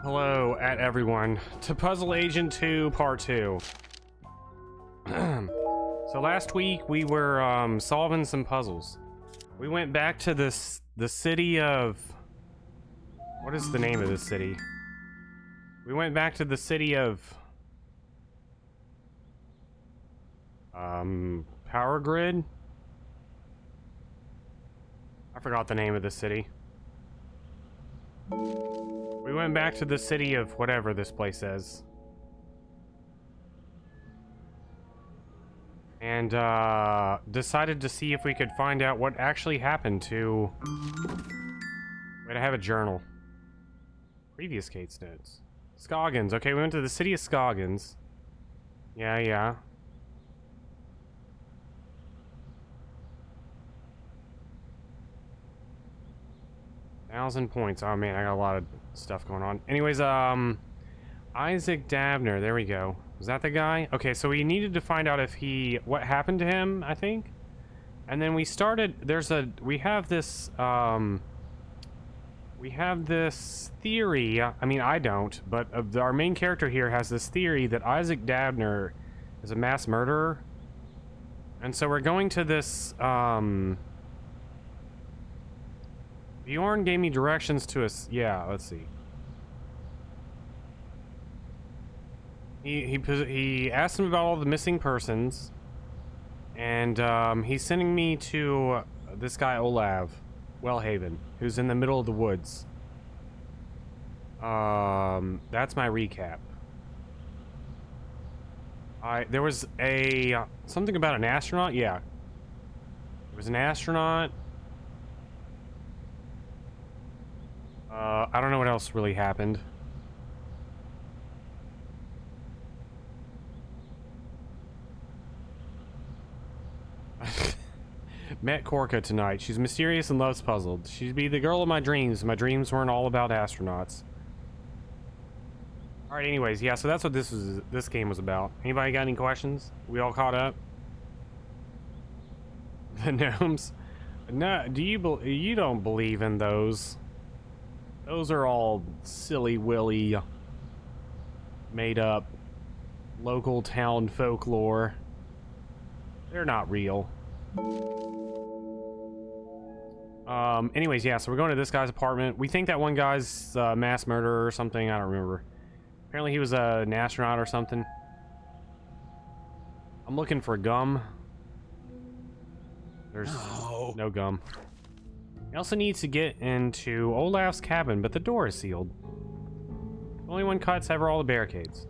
Hello at everyone to Puzzle Agent 2 Part 2. So last week we were solving some puzzles. We went back to the city of... What is the name of this city? We went back to the city of... Power Grid? I forgot the name of the city. We went back to the city of whatever this place is. And, decided to see if we could find out what actually happened to... Wait, I have a journal. Previous Kate's notes. Scoggins. Okay, we went to the city of Scoggins. Yeah. 1,000 points. Oh man, I got a lot of stuff going on. Anyways, Isaac Dabner. There we go. Was that the guy? Okay, so we needed to find out if what happened to him, I think. And then we started, we have this theory, I mean, I don't, but our main character here has this theory that Isaac Dabner is a mass murderer. And so we're going to this, Bjorn gave me directions to us. Yeah, let's see. He asked him about all the missing persons, and he's sending me to this guy Olav Wellhaven, who's in the middle of the woods. That's my recap. There was something about an astronaut. Yeah, there was an astronaut. I don't know what else really happened. Met Korka tonight. She's mysterious and loves puzzled. She'd be the girl of my dreams. My dreams weren't all about astronauts. Alright, anyways, yeah, so that's what this game was about. Anybody got any questions? We all caught up? The gnomes? No, you don't believe in those? Those are all silly-willy, made-up, local town folklore. They're not real. Anyways, yeah, so we're going to this guy's apartment. We think that one guy's mass murderer or something. I don't remember. Apparently he was an astronaut or something. I'm looking for gum. There's no gum. He also needs to get into Olaf's cabin, but the door is sealed. Only one cut, sever all the barricades.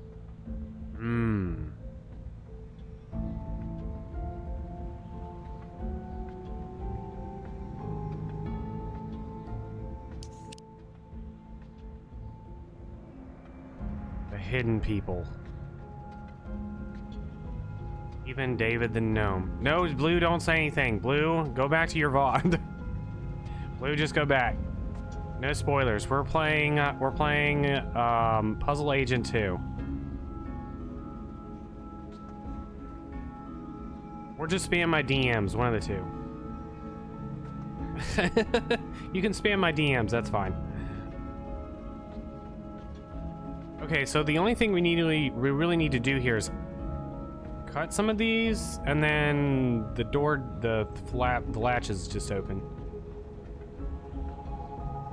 The hidden people. Even David the gnome. No, Blue, don't say anything. Blue, go back to your VOD. Blue, just go back. No spoilers. We're playing Puzzle Agent 2. Or just spam my DMs, one of the two. You can spam my DMs, that's fine. Okay, so the only thing we really need to do here is cut some of these, and then the door, the latch is just open.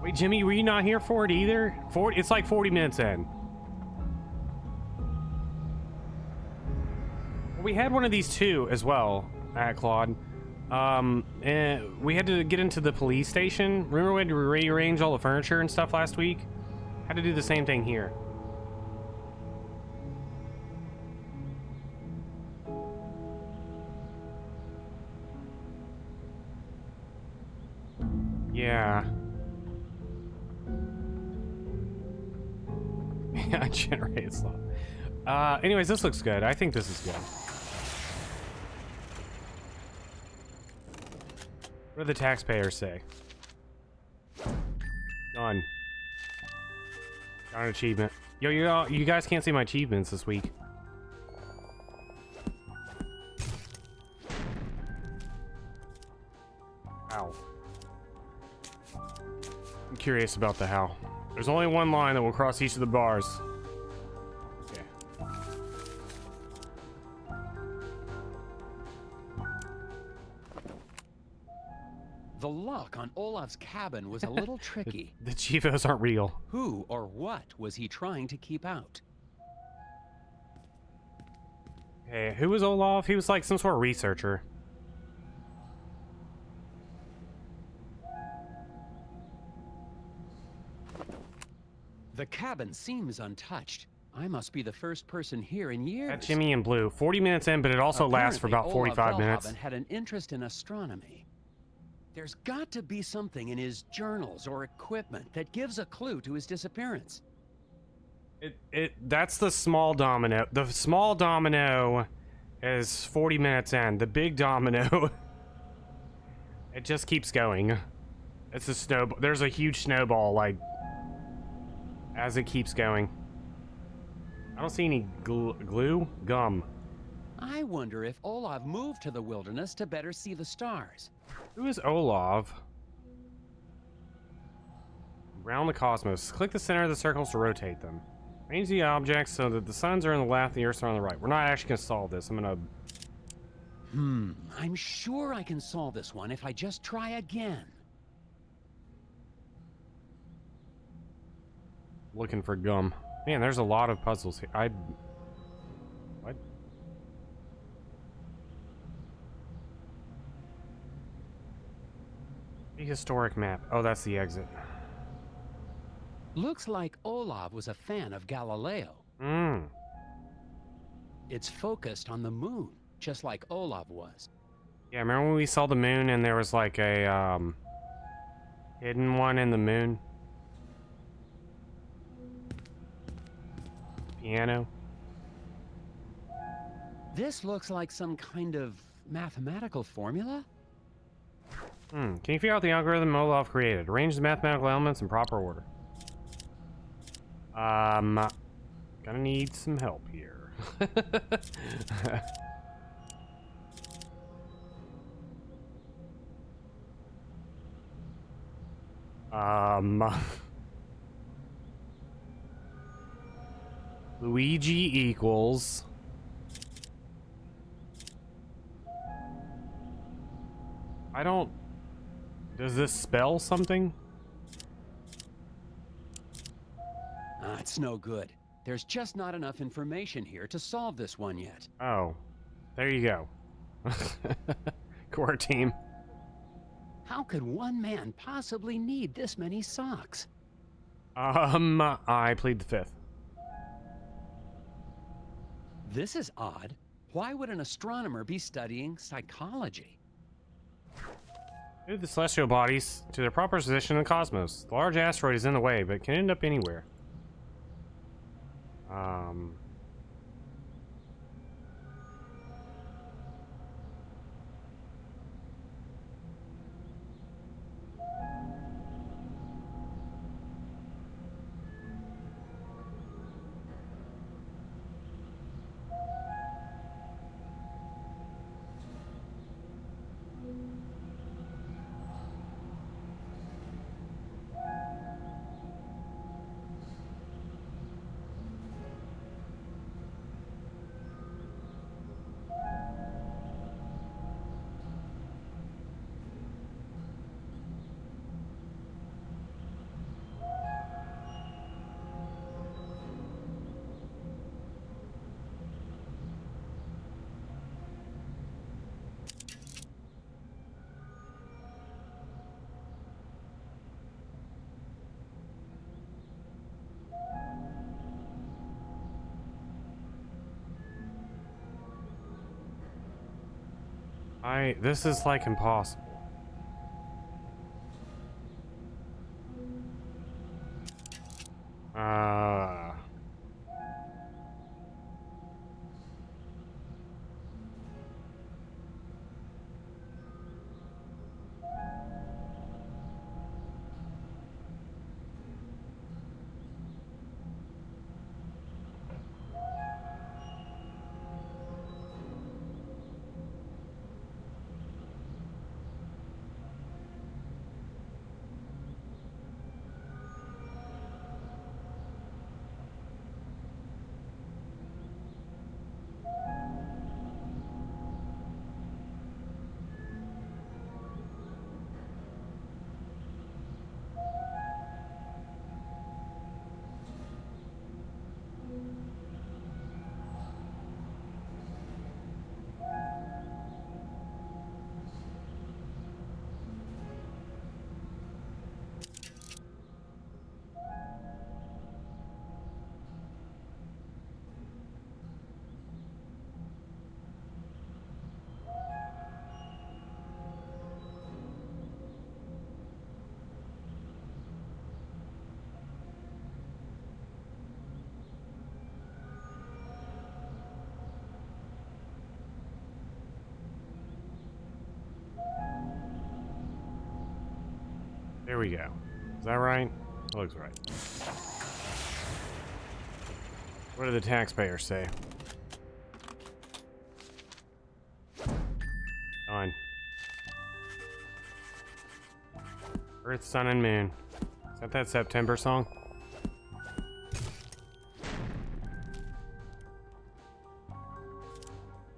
Wait, Jimmy, were you not here for it either? It's like 40 minutes in. We had one of these too, as well, at Claude. And we had to get into the police station. Remember we had to rearrange all the furniture and stuff last week? Had to do the same thing here. Yeah. Yeah, generate slot. Anyways, this looks good. I think this is good. What do the taxpayers say? Done. Got an achievement. Yo, you guys can't see my achievements this week. Ow. I'm curious about the how. There's only one line that will cross each of the bars. Okay. The lock on Olaf's cabin was a little tricky. The Chivos aren't real. Who or what was he trying to keep out? Hey, who was Olaf? He was like some sort of researcher. The cabin seems untouched. I must be the first person here in years. That Jimmy in blue. 40 minutes in, but it also lasts for about Apparently, 45 Olaf minutes. Velhaven had an interest in astronomy. There's got to be something in his journals or equipment that gives a clue to his disappearance. That's the small domino. The small domino is 40 minutes in. The big domino, it just keeps going. It's a snowball. There's a huge snowball, like, as it keeps going. I don't see any gum. I wonder if Olaf moved to the wilderness to better see the stars. Who is Olaf? Around the cosmos. Click the center of the circles to rotate them. Arrange the objects so that the suns are on the left and the earths are on the right. We're not actually going to solve this. I'm going to... I'm sure I can solve this one if I just try again. Looking for gum. Man, there's a lot of puzzles here. What? Prehistoric map. Oh, that's the exit. Looks like Olaf was a fan of Galileo. It's focused on the moon, just like Olaf was. Yeah, remember when we saw the moon and there was like a hidden one in the moon? Piano. This looks like some kind of mathematical formula? Can you figure out the algorithm Olaf created? Arrange the mathematical elements in proper order. Gonna need some help here. Luigi equals... I don't... Does this spell something? It's no good. There's just not enough information here to solve this one yet. Oh. There you go. Core team. How could one man possibly need this many socks? I plead the fifth. This is odd. Why would an astronomer be studying psychology? Move the celestial bodies to their proper position in the cosmos. The large asteroid is in the way, but can end up anywhere. This is like impossible. There we go. Is that right? That looks right. What do the taxpayers say? Done. Earth, Sun, and Moon. Is that September song?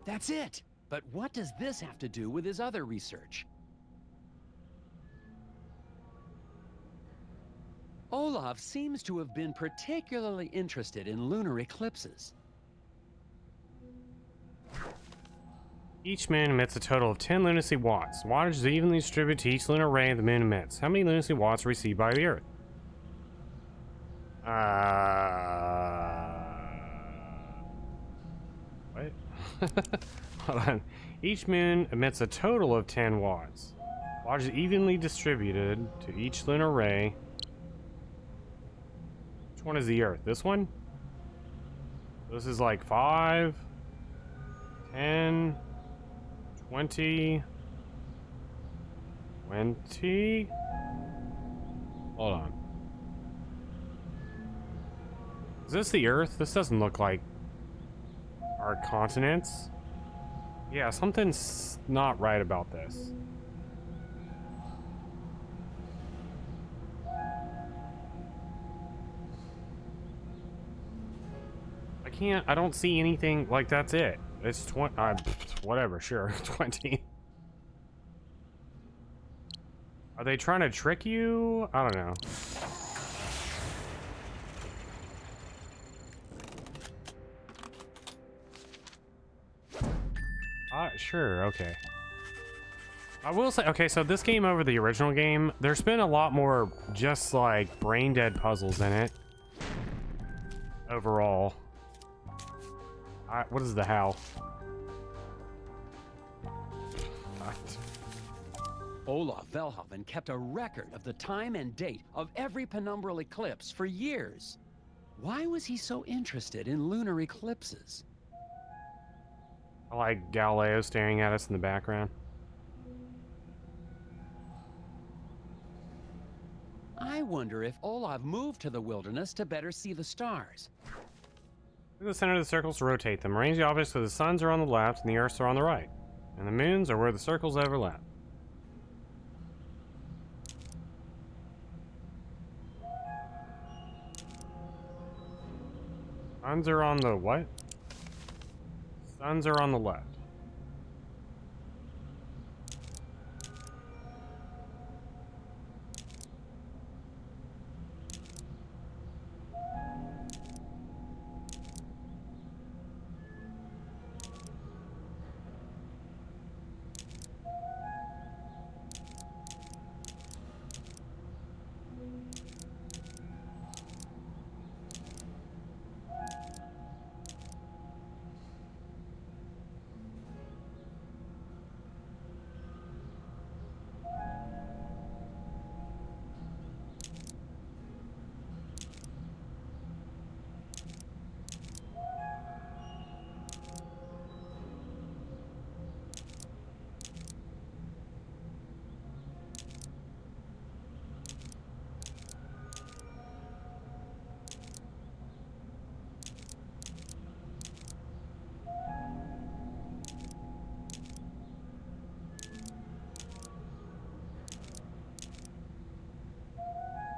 That's it! But what does this have to do with his other research? Olaf seems to have been particularly interested in lunar eclipses. Each moon emits a total of 10 lunacy watts. Wattage is evenly distributed to each lunar ray the moon emits. How many lunacy watts are received by the Earth? What? Hold on. Each moon emits a total of 10 watts. Wattage is evenly distributed to each lunar ray. Which one is the Earth? This one? This is like 5, 10, 20, 20. Hold on. Is this the Earth? This doesn't look like our continents. Yeah, something's not right about this. I don't see anything. Like, that's it. It's 20, whatever, sure. 20. Are they trying to trick you? I don't know. Sure, okay. I will say, okay, so this game over the original game, there's been a lot more just like brain dead puzzles in it. Overall. What is the how? Olaf Velhaven kept a record of the time and date of every penumbral eclipse for years. Why was he so interested in lunar eclipses? I like Galileo staring at us in the background. I wonder if Olaf moved to the wilderness to better see the stars. In the center of the circles to rotate them. Arrange the objects so the suns are on the left and the earths are on the right. And the moons are where the circles overlap. Suns are on the what? Suns are on the left.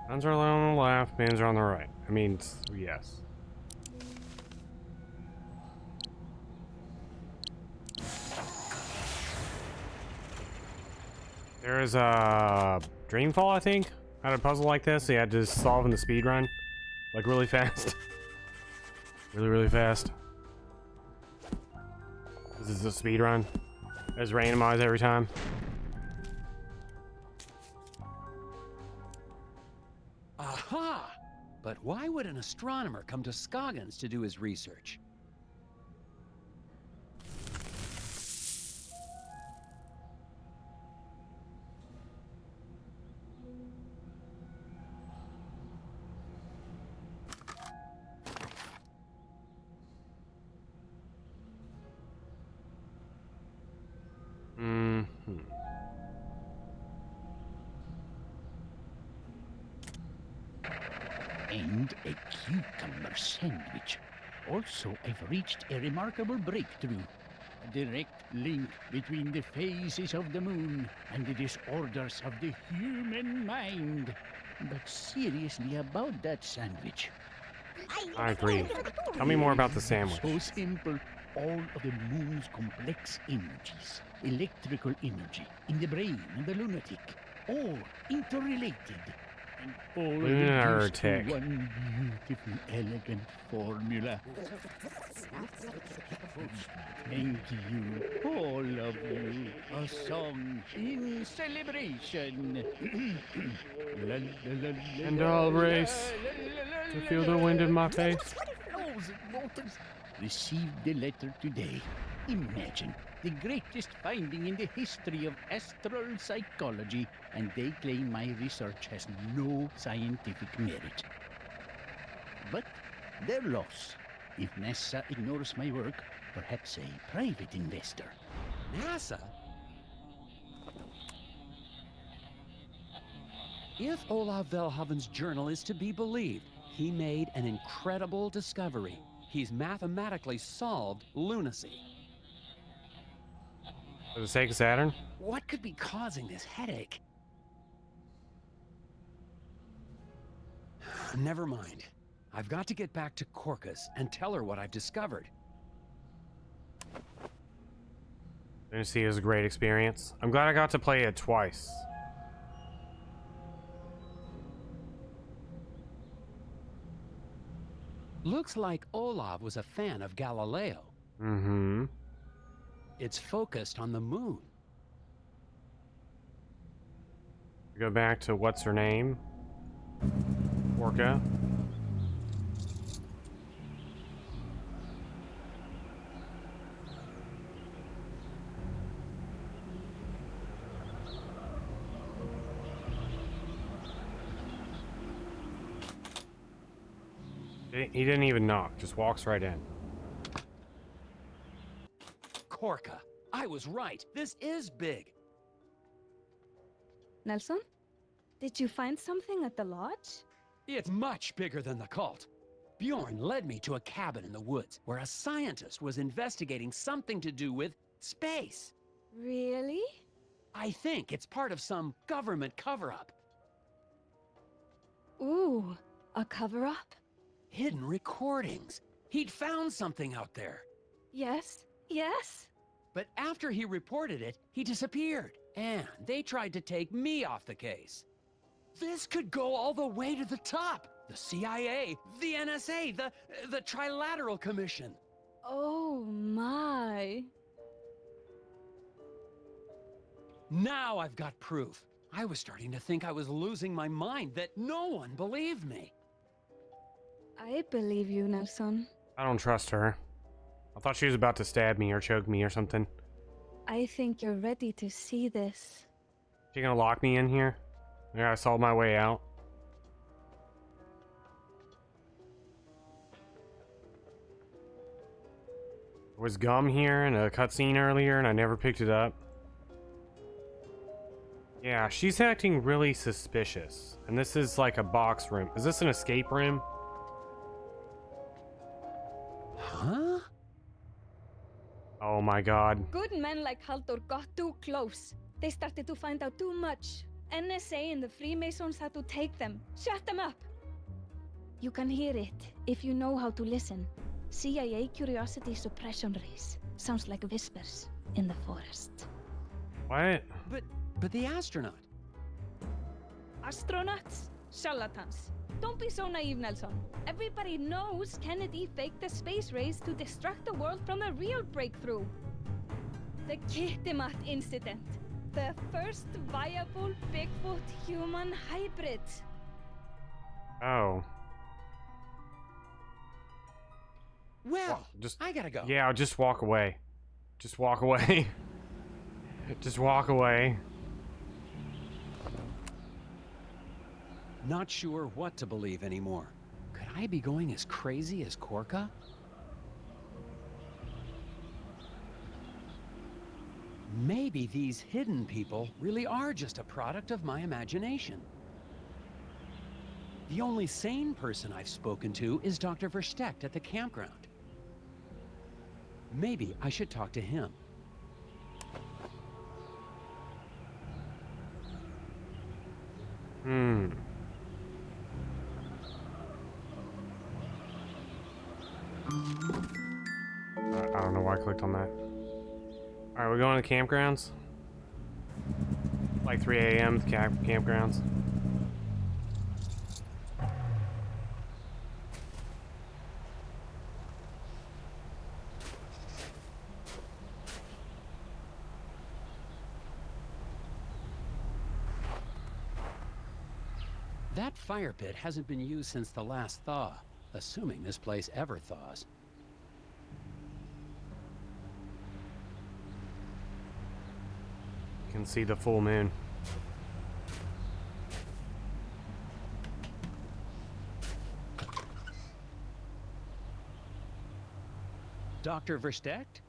Suns are on the left, moons are on the right. I mean, yes. There is a Dreamfall, I think, had a puzzle like this. He had to solve in the speed run, like really fast, really fast. This is the speed run. It's randomized every time. Aha! But why would an astronomer come to Scoggins to do his research? and a cucumber sandwich. Also, I've reached a remarkable breakthrough. A direct link between the phases of the moon and the disorders of the human mind. But seriously about that sandwich. I agree. Tell me more about the sandwich. So simple. All of the moon's complex energies, electrical energy in the brain and the lunatic, all interrelated. And all reduced to Lunatic. one beautiful, elegant formula. Thank you, all of you. A song in celebration. La, la, la, la, And la, I'll la, race la, la, to la, feel la, the wind in my la. face. Received the letter today. Imagine, the greatest finding in the history of astral psychology, and they claim my research has no scientific merit. But their loss. If NASA ignores my work, perhaps a private investor. NASA? If Olav Velhaven's journal is to be believed, he made an incredible discovery. He's mathematically solved lunacy. For the sake of Saturn? What could be causing this headache? Never mind. I've got to get back to Corcus and tell her what I've discovered. Lunacy is a great experience. I'm glad I got to play it twice. Looks like Olav was a fan of Galileo. Mm-hmm. It's focused on the moon. Go back to what's her name? Orca. He didn't even knock, just walks right in. Corca. I was right. This is big. Nelson? Did you find something at the lodge? It's much bigger than the cult. Bjorn led me to a cabin in the woods where a scientist was investigating something to do with space. Really? I think it's part of some government cover-up. Ooh, a cover-up? Hidden recordings. He'd found something out there. Yes, yes. But after he reported it, he disappeared. And they tried to take me off the case. This could go all the way to the top. The CIA, the NSA, the Trilateral Commission. Oh my. Now I've got proof. I was starting to think I was losing my mind, that no one believed me. I believe you, Nelson. I don't trust her. I thought she was about to stab me or choke me or something. I think you're ready to see this. She gonna lock me in here? Yeah, I saw my way out. There was gum here and a cutscene earlier and I never picked it up. Yeah, she's acting really suspicious. And this is like a box room. Is this an escape room? Huh? Oh my god. Good men like Haldur got too close. They started to find out too much. NSA and the Freemasons had to take them. Shut them up! You can hear it if you know how to listen. CIA curiosity suppression rays. Sounds like whispers in the forest. What? But the astronaut. Astronauts? Charlatans. Don't be so naive, Nelson. Everybody knows Kennedy faked the space race to distract the world from the real breakthrough. The Kitimat incident. The first viable Bigfoot human hybrid. Oh. Well, Just I gotta go. Yeah, just walk away. Just walk away. Just walk away. Not sure what to believe anymore. Could I be going as crazy as Corca? Maybe these hidden people really are just a product of my imagination. The only sane person I've spoken to is Dr. Verstecht at the campground. Maybe I should talk to him. I don't know why I clicked on that. Alright, we're going to the campgrounds. Like 3 a.m. the campgrounds. That fire pit hasn't been used since the last thaw, assuming this place ever thaws. You can see the full moon. Dr. Verstecht?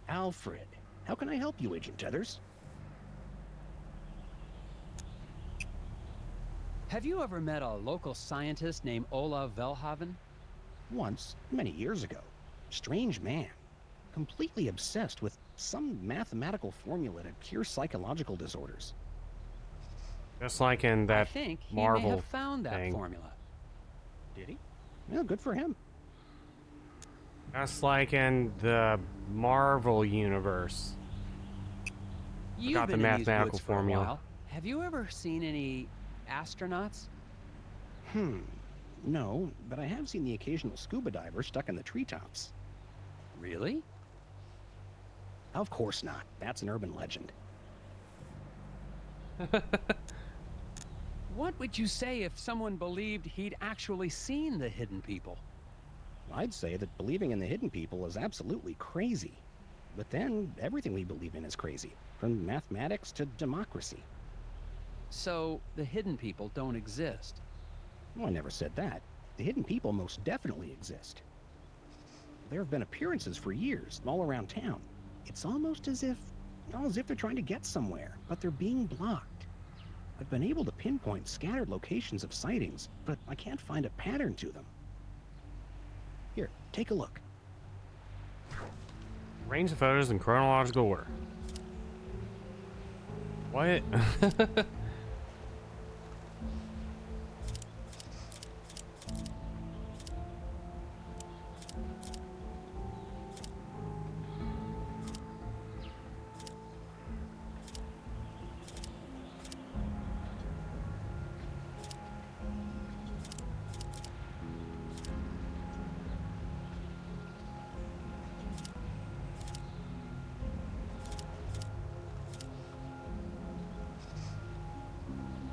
Alfred, how can I help you, Agent Tethers? Have you ever met a local scientist named Olav Velhaven? Once, many years ago. Strange man. Completely obsessed with some mathematical formula to cure psychological disorders. Just like in I that think he Marvel may have found that thing. formula. Did he? Well, good for him. Just like in the Marvel universe. You've Forgot the been in these mathematical woods for a formula. while. Have you ever seen any astronauts? No, but I have seen the occasional scuba diver stuck in the treetops. Really? Of course not. That's an urban legend. What would you say if someone believed he'd actually seen the hidden people? I'd say that believing in the hidden people is absolutely crazy. But then, everything we believe in is crazy. From mathematics to democracy. So, the hidden people don't exist. Well, I never said that. The hidden people most definitely exist. There have been appearances for years, all around town. It's almost as if they're trying to get somewhere, but they're being blocked. I've been able to pinpoint scattered locations of sightings, but I can't find a pattern to them. Here, take a look. Arrange the photos in chronological order. What?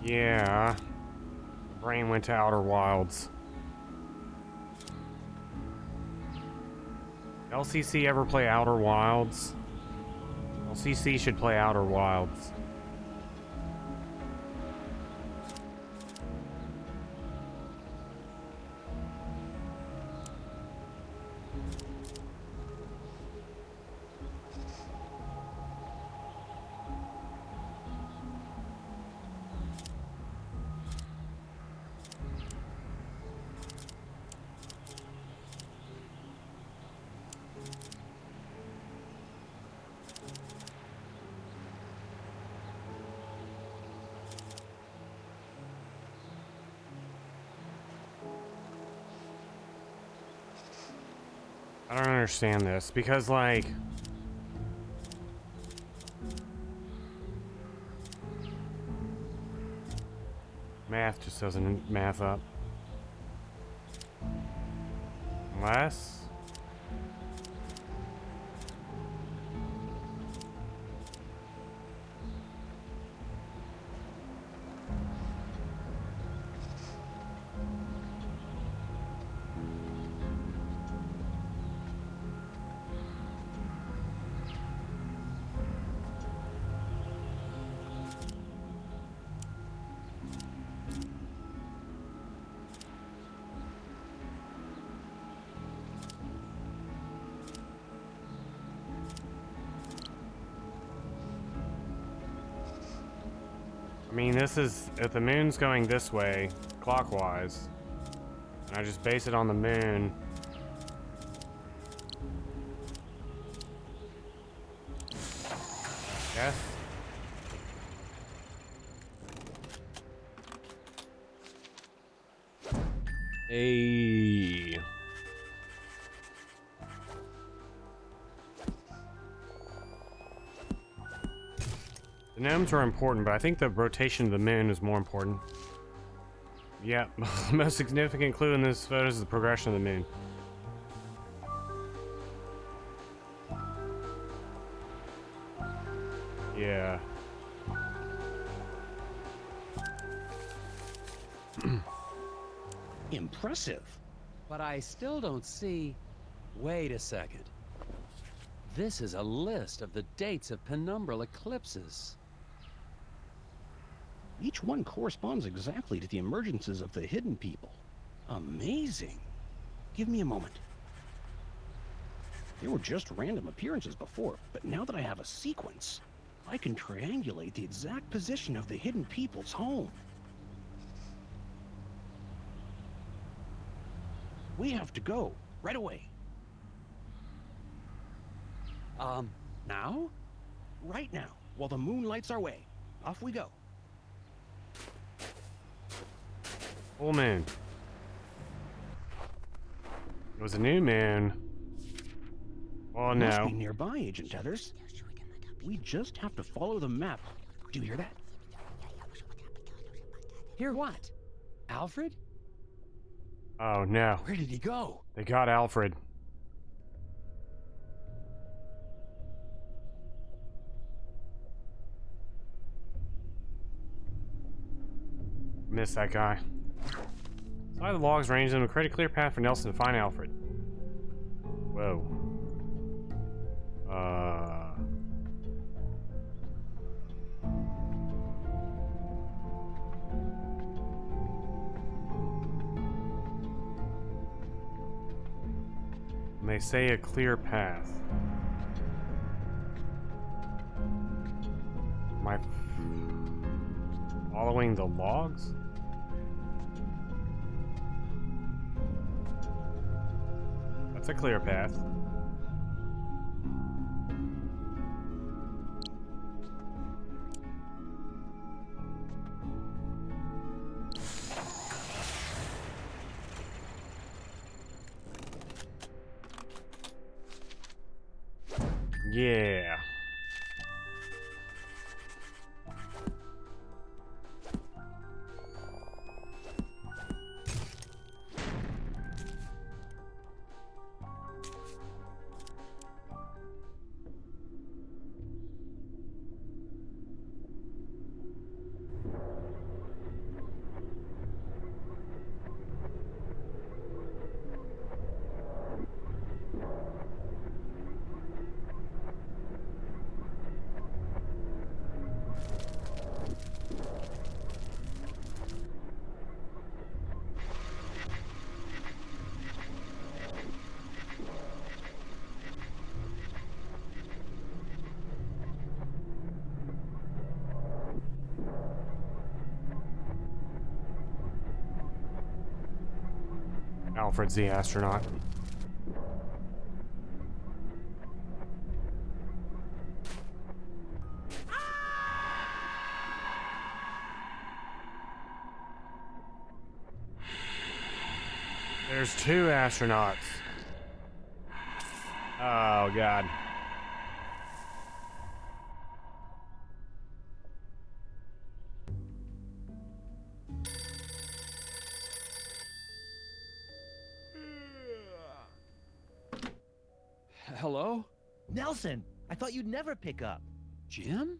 Yeah. Brain went to Outer Wilds. LCC ever play Outer Wilds? LCC should play Outer Wilds. I don't understand this because, like, math just doesn't math up. Unless mean, this is, if the moon's going this way, clockwise, and I just base it on the moon. Yes. Hey. The gnomes are important, but I think the rotation of the moon is more important. Yeah, the most significant clue in this photo is the progression of the moon. Yeah. Impressive. But I still don't see... Wait a second. This is a list of the dates of penumbral eclipses. Each one corresponds exactly to the emergences of the hidden people. Amazing. Give me a moment. They were just random appearances before, but now that I have a sequence, I can triangulate the exact position of the hidden people's home. We have to go, right away. Now? Right now, while the moon lights our way. Off we go. Full moon. It was a new moon. Oh Must no. be nearby, Agent Tethers. We just have to follow the map. Do you hear that? Hear what? Alfred? Oh no. Where did he go? They got Alfred. Missed that guy. Slide the logs range them to create a clear path for Nelson to find Alfred. Whoa. And they say a clear path. Am I following the logs? That's a clear path. Yeah. Alfred's the astronaut. There's two astronauts. Oh, God. Hello? Nelson, I thought you'd never pick up. Jim?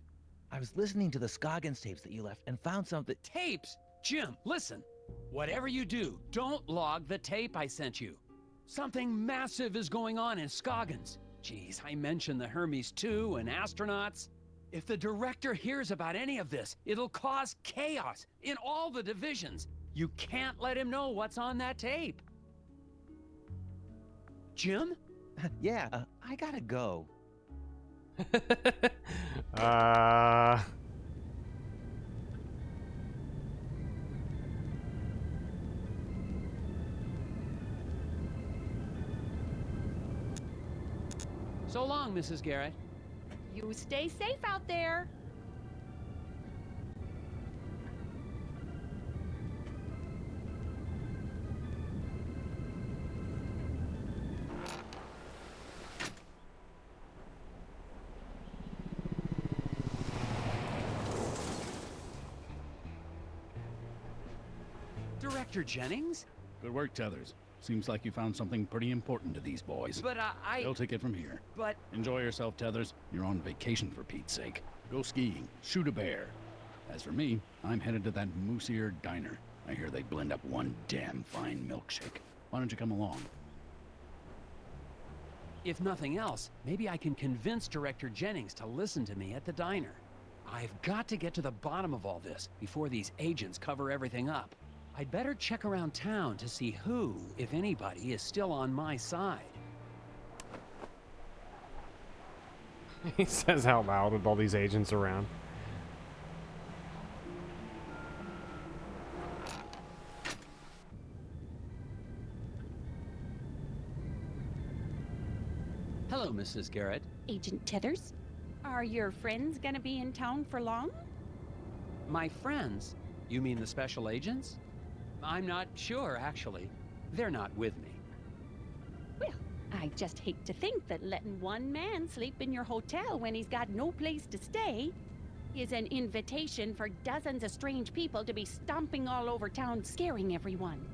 I was listening to the Scoggins tapes that you left and found something. Tapes? Jim, listen. Whatever you do, don't log the tape I sent you. Something massive is going on in Scoggins. Geez, I mentioned the Hermes 2 and astronauts. If the director hears about any of this, it'll cause chaos in all the divisions. You can't let him know what's on that tape. Jim? Yeah, I gotta go. So long, Mrs. Garrett. You stay safe out there. Director Jennings? Good work, Tethers. Seems like you found something pretty important to these boys. But They'll take it from here. But... Enjoy yourself, Tethers. You're on vacation for Pete's sake. Go skiing, shoot a bear. As for me, I'm headed to that Moose-Ear Diner. I hear they blend up one damn fine milkshake. Why don't you come along? if nothing else, maybe I can convince Director Jennings to listen to me at the diner. I've got to get to the bottom of all this before these agents cover everything up. I'd better check around town to see who, if anybody, is still on my side. He says out loud with all these agents around. Hello, Mrs. Garrett. Agent Tethers, are your friends gonna be in town for long? My friends? You mean the special agents? I'm not sure, actually. They're not with me. Well, I just hate to think that letting one man sleep in your hotel when he's got no place to stay is an invitation for dozens of strange people to be stomping all over town, scaring everyone.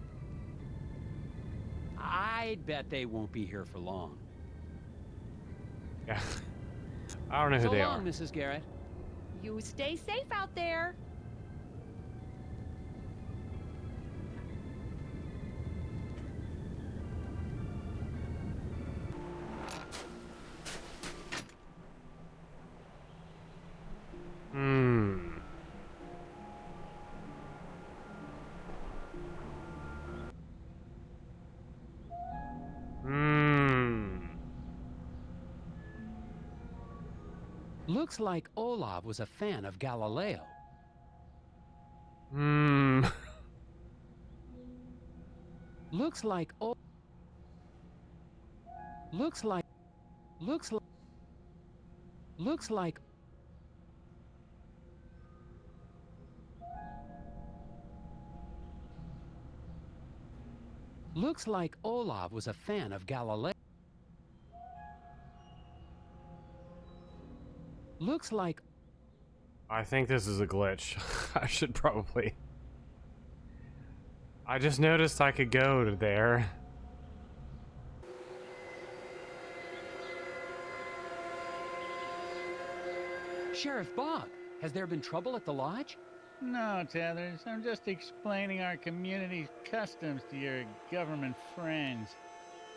I'd bet they won't be here for long. Yeah. I don't know who So they long, are. Mrs. Garrett. You stay safe out there. Looks like Olav was a fan of Galileo. Looks like Looks like Looks like Looks like Looks like Olav was a fan of Galileo. Looks like I think this is a glitch. I should probably... I just noticed I could go to there. Sheriff Bog. Has there been trouble at the lodge? No, Tethers. I'm just explaining our community's customs to your government friends.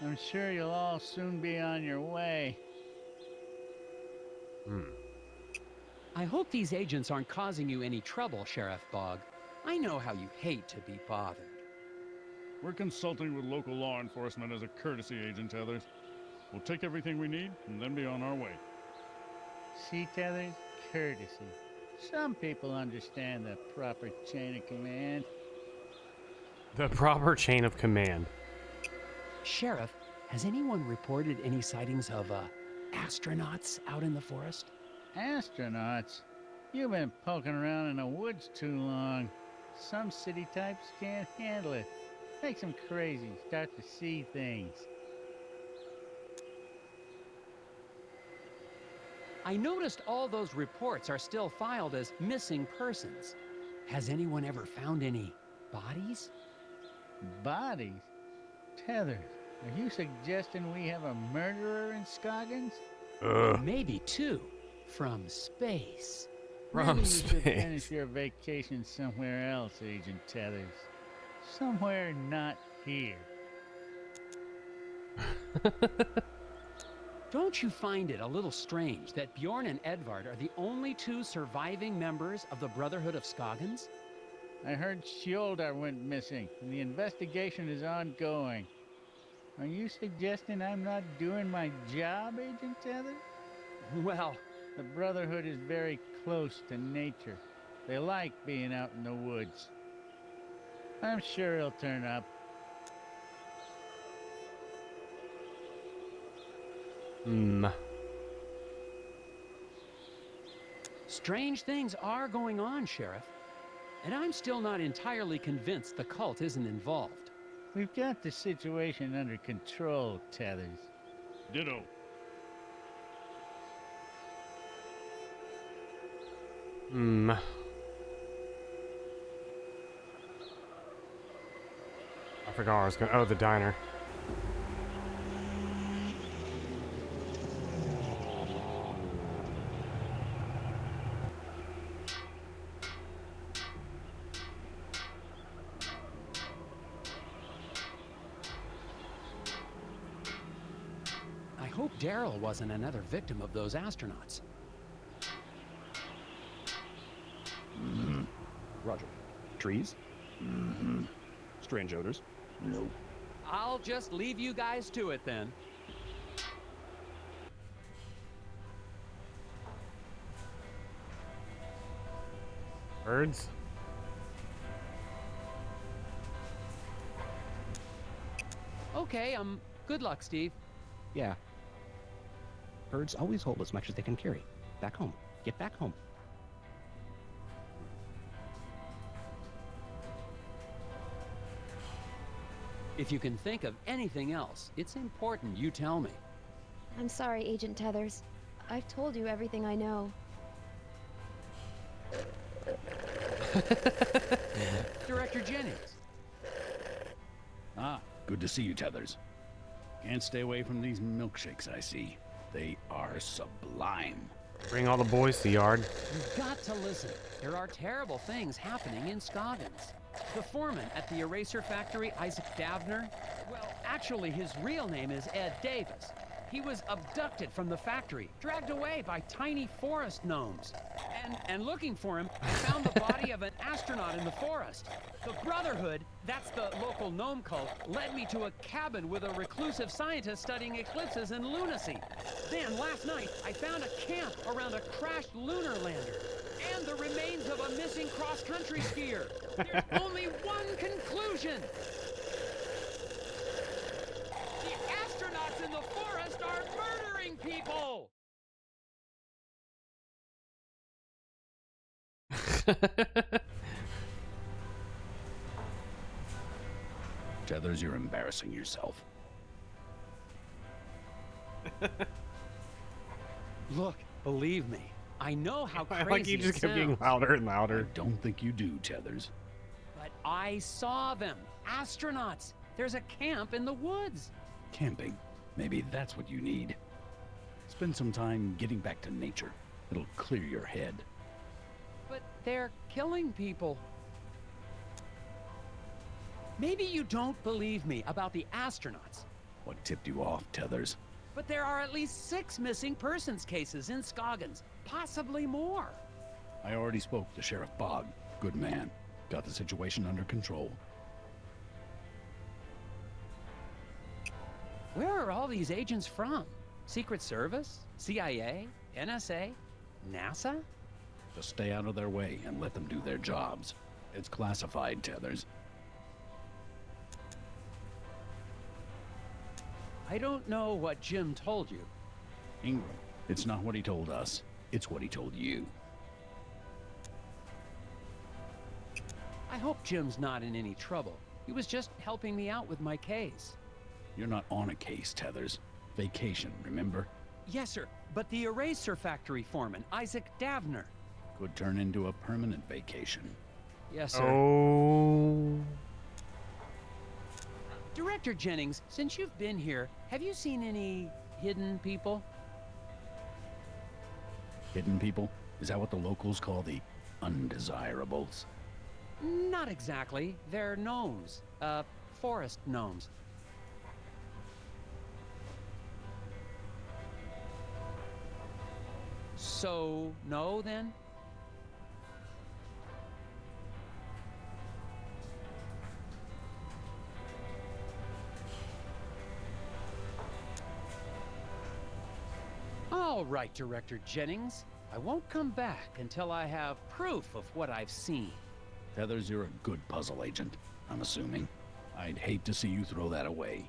I'm sure you'll all soon be on your way. I hope these agents aren't causing you any trouble, Sheriff Bog. I know how you hate to be bothered. We're consulting with local law enforcement as a courtesy, Agent Tethers. We'll take everything we need and then be on our way. See, Tethers? Courtesy. Some people understand the proper chain of command. The proper chain of command. Sheriff, has anyone reported any sightings of, astronauts out in the forest? Astronauts? You've been poking around in the woods too long. Some city types can't handle it. Makes them crazy, start to see things. I noticed all those reports are still filed as missing persons. Has anyone ever found any bodies? Bodies? Tethers, are you suggesting we have a murderer in Scoggins? Ugh. Maybe two. From space. From Maybe you should space. finish your vacation somewhere else, Agent Tethers. Somewhere not here. Don't you find it a little strange that Bjorn and Edvard are the only two surviving members of the Brotherhood of Scoggins? I heard Skjoldar went missing, and the investigation is ongoing. Are you suggesting I'm not doing my job, Agent Tethers? Well, The Brotherhood is very close to nature. They like being out in the woods. I'm sure he'll turn up. Strange things are going on, Sheriff. And I'm still not entirely convinced the cult isn't involved. We've got the situation under control, Tethers. Ditto. Hmm. I forgot I was going. Oh, the diner. I hope Daryl wasn't another victim of those astronauts. Roger. Trees? Strange odors? Nope. I'll just leave you guys to it then. Birds? Okay, good luck, Steve. Yeah. Birds always hold as much as they can carry. Back home. Get back home. If you can think of anything else, it's important you tell me. I'm sorry, Agent Tethers. I've told you everything I know. Director Jennings. Ah, good to see you, Tethers. Can't stay away from these milkshakes I see. They are sublime. Bring all the boys to the yard. You've got to listen. There are terrible things happening in Scoggins. The foreman at the eraser factory, Isaac Davner, well, actually his real name is Ed Davis. He was abducted from the factory, dragged away by tiny forest gnomes. And looking for him, found the body of an astronaut in the forest. The Brotherhood, that's the local gnome cult, led me to a cabin with a reclusive scientist studying eclipses and lunacy. Then, last night, I found a camp around a crashed lunar lander. And the remains of a missing cross-country skier. There's only one conclusion. The astronauts in the forest are murdering people! Tethers, you're embarrassing yourself. Look, believe me, I know how crazy Like he just it kept getting sounds, louder and I louder. don't think you do, Tethers. but I saw them. Astronauts. There's a camp in the woods. Camping. Maybe that's what you need. Spend some time getting back to nature. It'll clear your head. But they're killing people. Maybe you don't believe me about the astronauts, What tipped you off, Tethers? but there are at least 6 missing persons cases in Scoggins, possibly more. I already spoke to Sheriff Bogg. Good man. Got the situation under control. Where are all these agents from? Secret Service? CIA? NSA? NASA? Just stay out of their way and let them do their jobs. It's classified, Tethers. I don't know what Jim told you. Ingram, it's not what he told us. It's what he told you. I hope Jim's not in any trouble. He was just helping me out with my case. You're not on a case, Tethers. Vacation, remember? Yes, sir, but the eraser factory foreman, Isaac Davner. Could turn into a permanent vacation. Yes, sir. Oh. Director Jennings, since you've been here, have you seen any hidden people? Hidden people? Is that what the locals call the undesirables? Not exactly. They're gnomes. Forest gnomes. So, no, then? All right, Director Jennings. I won't come back until I have proof of what I've seen. Tethers, you're a good puzzle agent, I'm assuming. I'd hate to see you throw that away.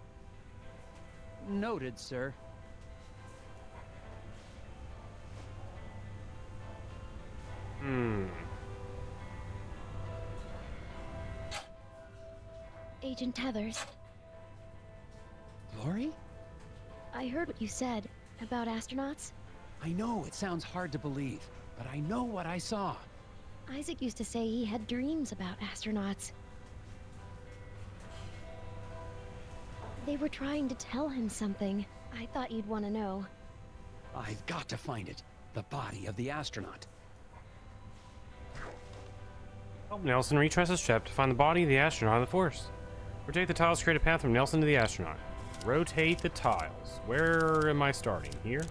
Noted, sir. Agent Tethers, Lori? I heard what you said about astronauts. I know it sounds hard to believe, but I know what I saw. Isaac used to say he had dreams about astronauts. They were trying to tell him something. I thought you'd want to know. I've got to find it. The body of the astronaut. Help Nelson retrace his trip to find the body of the astronaut in the forest. Rotate the tiles to create a path from Nelson to the astronaut. Rotate the tiles. Where am I starting? Here?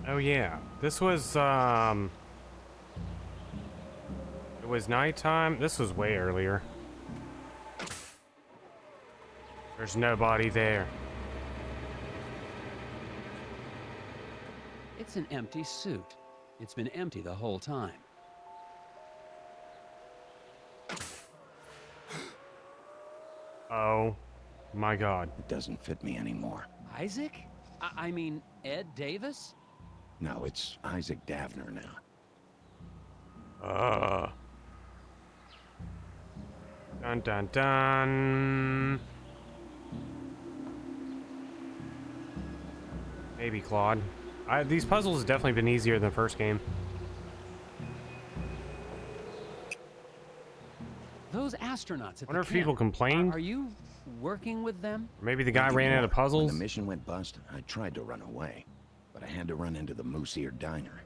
Oh yeah, this was it was nighttime. This was way earlier. There's nobody there. It's an empty suit. It's been empty the whole time. Oh my god. It doesn't fit me anymore. Isaac? I mean, Ed Davis? No, it's Isaac Davner now. Dun dun dun. Maybe Claude. These puzzles have definitely been easier than the first game. Those astronauts at Wonder the if people camp, complained. Are you working with them? Or maybe the guy ran out of When puzzles. the mission went bust, I tried to run away, but I had to run into the Moose-Ear Diner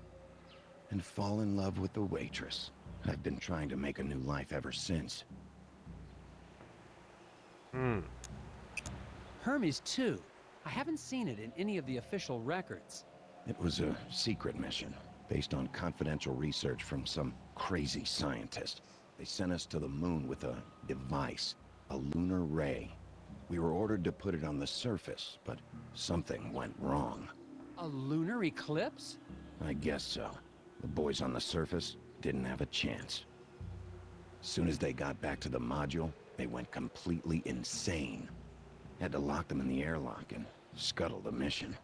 and fall in love with the waitress. I've been trying to make a new life ever since. Hermes too. I haven't seen it in any of the official records. It was a secret mission, based on confidential research from some crazy scientist. They sent us to the moon with a device, a lunar ray. We were ordered to put it on the surface, but something went wrong. A lunar eclipse? I guess so. The boys on the surface didn't have a chance. As soon as they got back to the module, they went completely insane. Had to lock them in the airlock and scuttle the mission.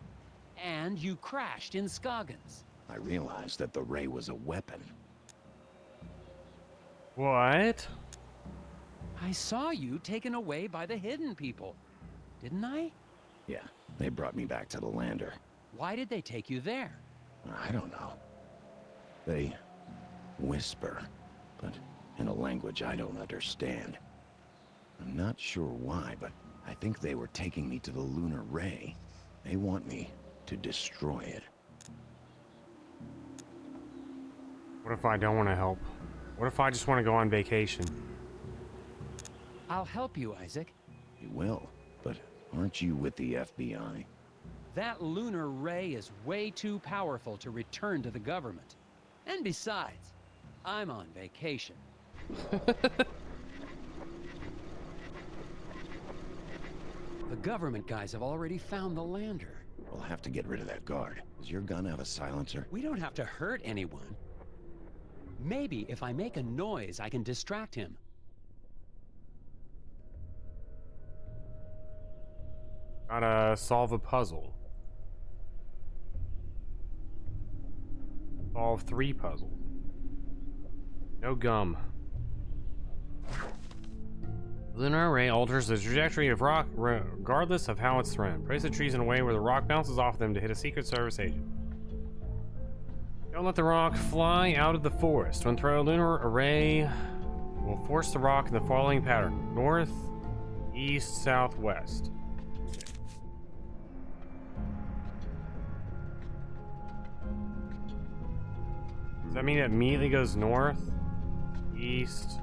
And you crashed in Scoggins. I realized that the ray was a weapon. What? I saw you taken away by the hidden people, didn't I? Yeah, they brought me back to the lander. Why did they take you there? I don't know. They whisper, but in a language I don't understand. I'm not sure why, but I think they were taking me to the lunar ray. They want me to destroy it. What if I don't want to help? What if I just want to go on vacation? I'll help you, Isaac. You will, but aren't you with the FBI? That lunar ray is way too powerful to return to the government. And besides, I'm on vacation. The government guys have already found the lander. We'll have to get rid of that guard. Does your gun have a silencer? We don't have to hurt anyone. Maybe if I make a noise, I can distract him. Gotta solve a puzzle. Solve 3 puzzles. No gum. Lunar array alters the trajectory of rock regardless of how it's thrown. Place the trees in a way where the rock bounces off them to hit a Secret Service agent. Don't let the rock fly out of the forest. When thrown, a lunar array will force the rock in the following pattern: north, east, south, west. Does that mean it immediately goes north, east,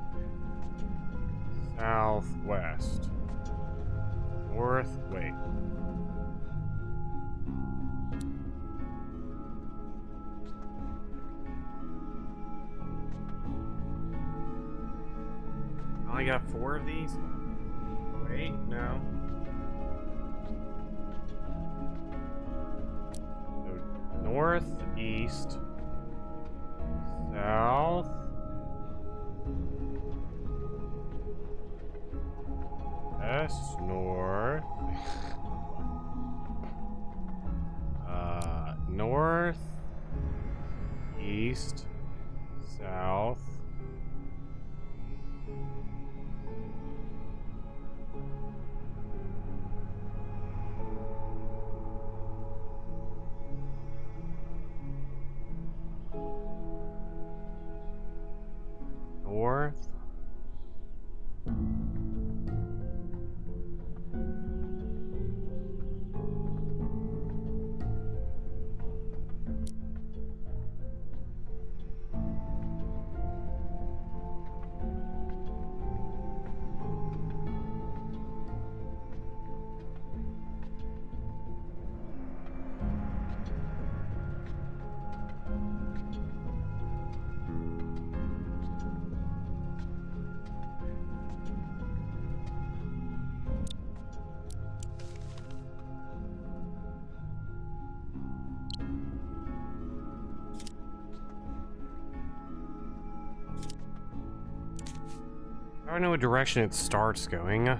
south, west? North, wait. I only got 4 of these? Wait, no. So, north, east, south, west, north, north, east, south, north, I don't know what direction it starts going.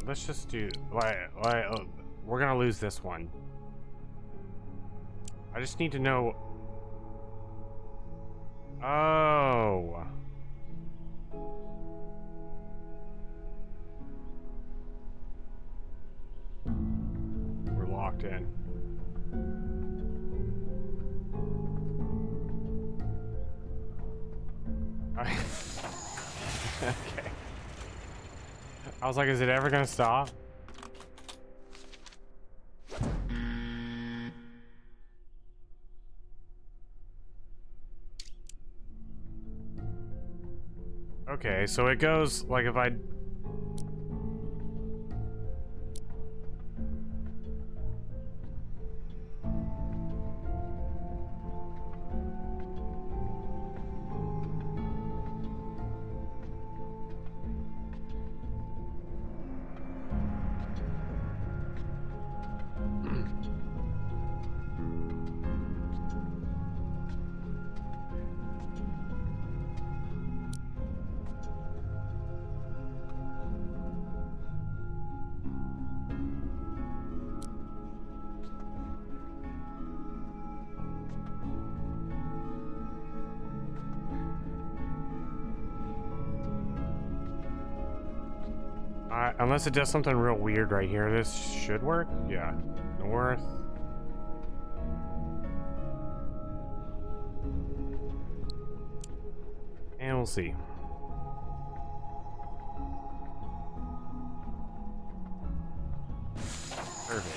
Let's just do we're gonna lose this one. I just need to know. Oh. We're locked in. Okay. I was like, is it ever gonna stop? Okay, so it goes like if I unless it does something real weird right here, this should work. Yeah. North. And we'll see. Perfect.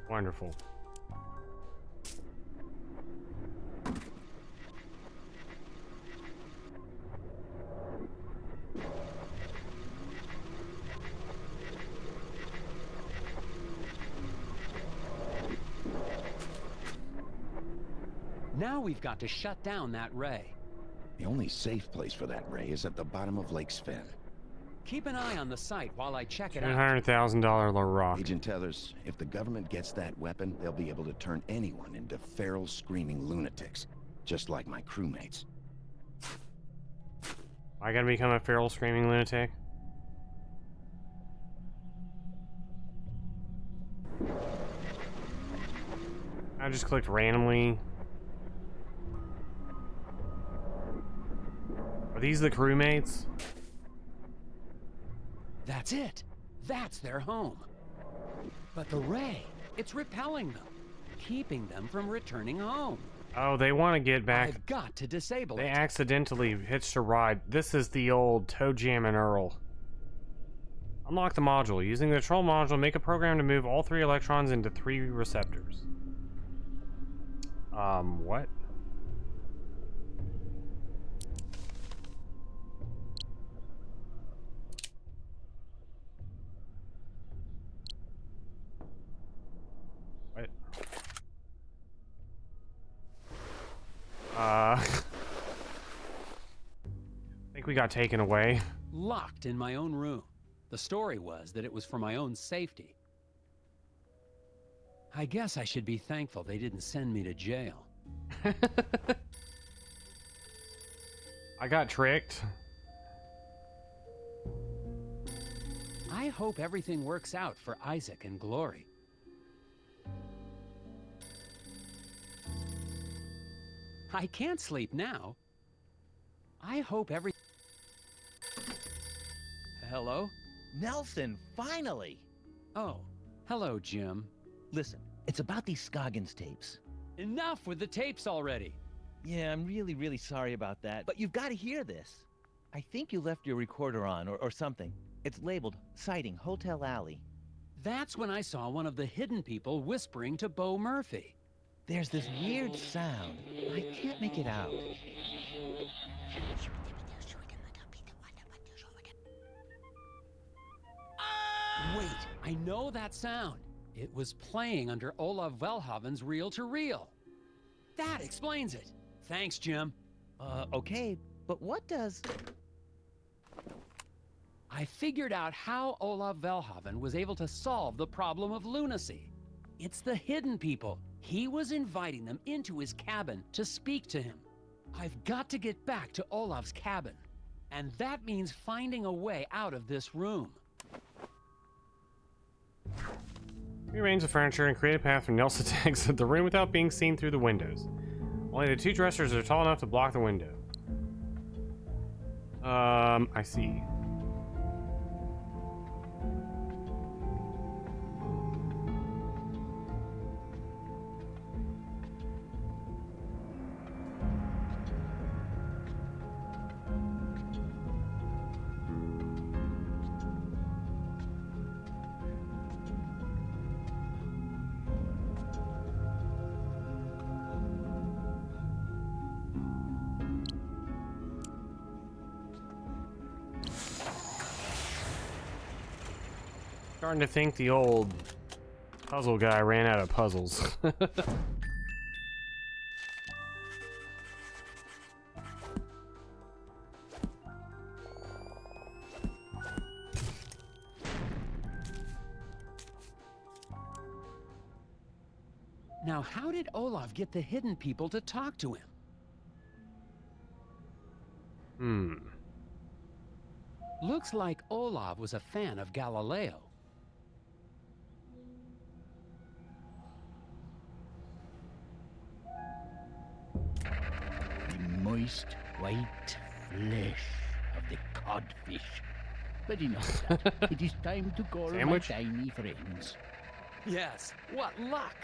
Wonderful. Now we've got to shut down that ray. The only safe place for that ray is at the bottom of Lake Sven. Keep an eye on the site while I check it out. $200,000 rock. Agent Tethers, if the government gets that weapon, they'll be able to turn anyone into feral screaming lunatics, just like my crewmates. I gotta become a feral screaming lunatic? I just clicked randomly. Are these the crewmates? That's it. That's their home. But the ray, it's repelling them, keeping them from returning home. Oh, they want to get back. I've got to disable They it. accidentally hitched a ride. This is the old Toe Jam and Earl. Unlock the module. Using the control module, make a program to move all 3 electrons into 3 receptors. What? What? I think we got taken away. Locked in my own room. The story was that it was for my own safety. I guess I should be thankful they didn't send me to jail. I got tricked. I hope everything works out for Isaac and Glory. I can't sleep now. I hope every... Hello? Nelson, finally! Oh, hello, Jim. Listen, it's about these Scoggins tapes. Enough with the tapes already. Yeah, I'm really sorry about that. But you've got to hear this. I think you left your recorder on, or something. It's labeled, Sighting, Hotel Alley. That's when I saw one of the hidden people whispering to Bo Murphy. There's this weird sound. I can't make it out. Wait, I know that sound. It was playing under Olav Velhaven's reel-to-reel. That explains it. Thanks, Jim. Okay, but what does... I figured out how Olav Velhaven was able to solve the problem of lunacy. It's the hidden people. He was inviting them into his cabin to speak to him. I've got to get back to Olav's cabin. And that means finding a way out of this room. Rearrange the furniture and create a path for Nelson to exit the room without being seen through the windows. Only the 2 dressers are tall enough to block the window. I see. Starting to think the old puzzle guy ran out of puzzles. Now, how did Olav get the hidden people to talk to him? Looks like Olav was a fan of Galileo. The moist, white flesh of the codfish. But enough of that. It is time to call Sandwich? my tiny friends. Yes, what luck!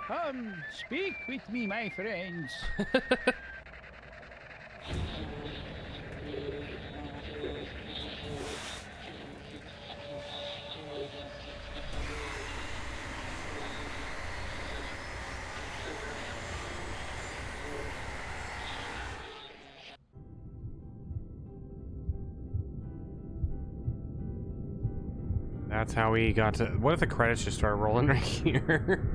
Come, speak with me, my friends. That's how we got to... What if the credits just start rolling right here?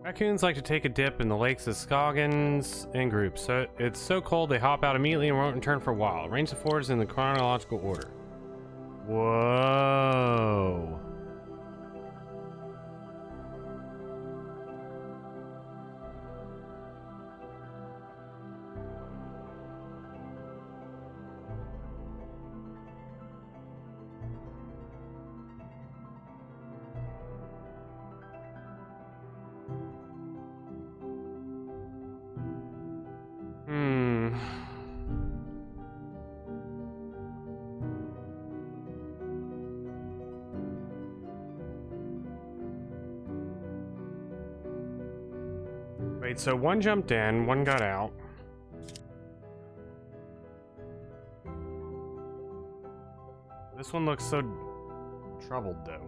Raccoons like to take a dip in the lakes of Scoggins in groups. So it's so cold they hop out immediately and won't return for a while. Arrange the forwards in the chronological order. Whoa. Wait, so one jumped in, one got out. This one looks so troubled, though.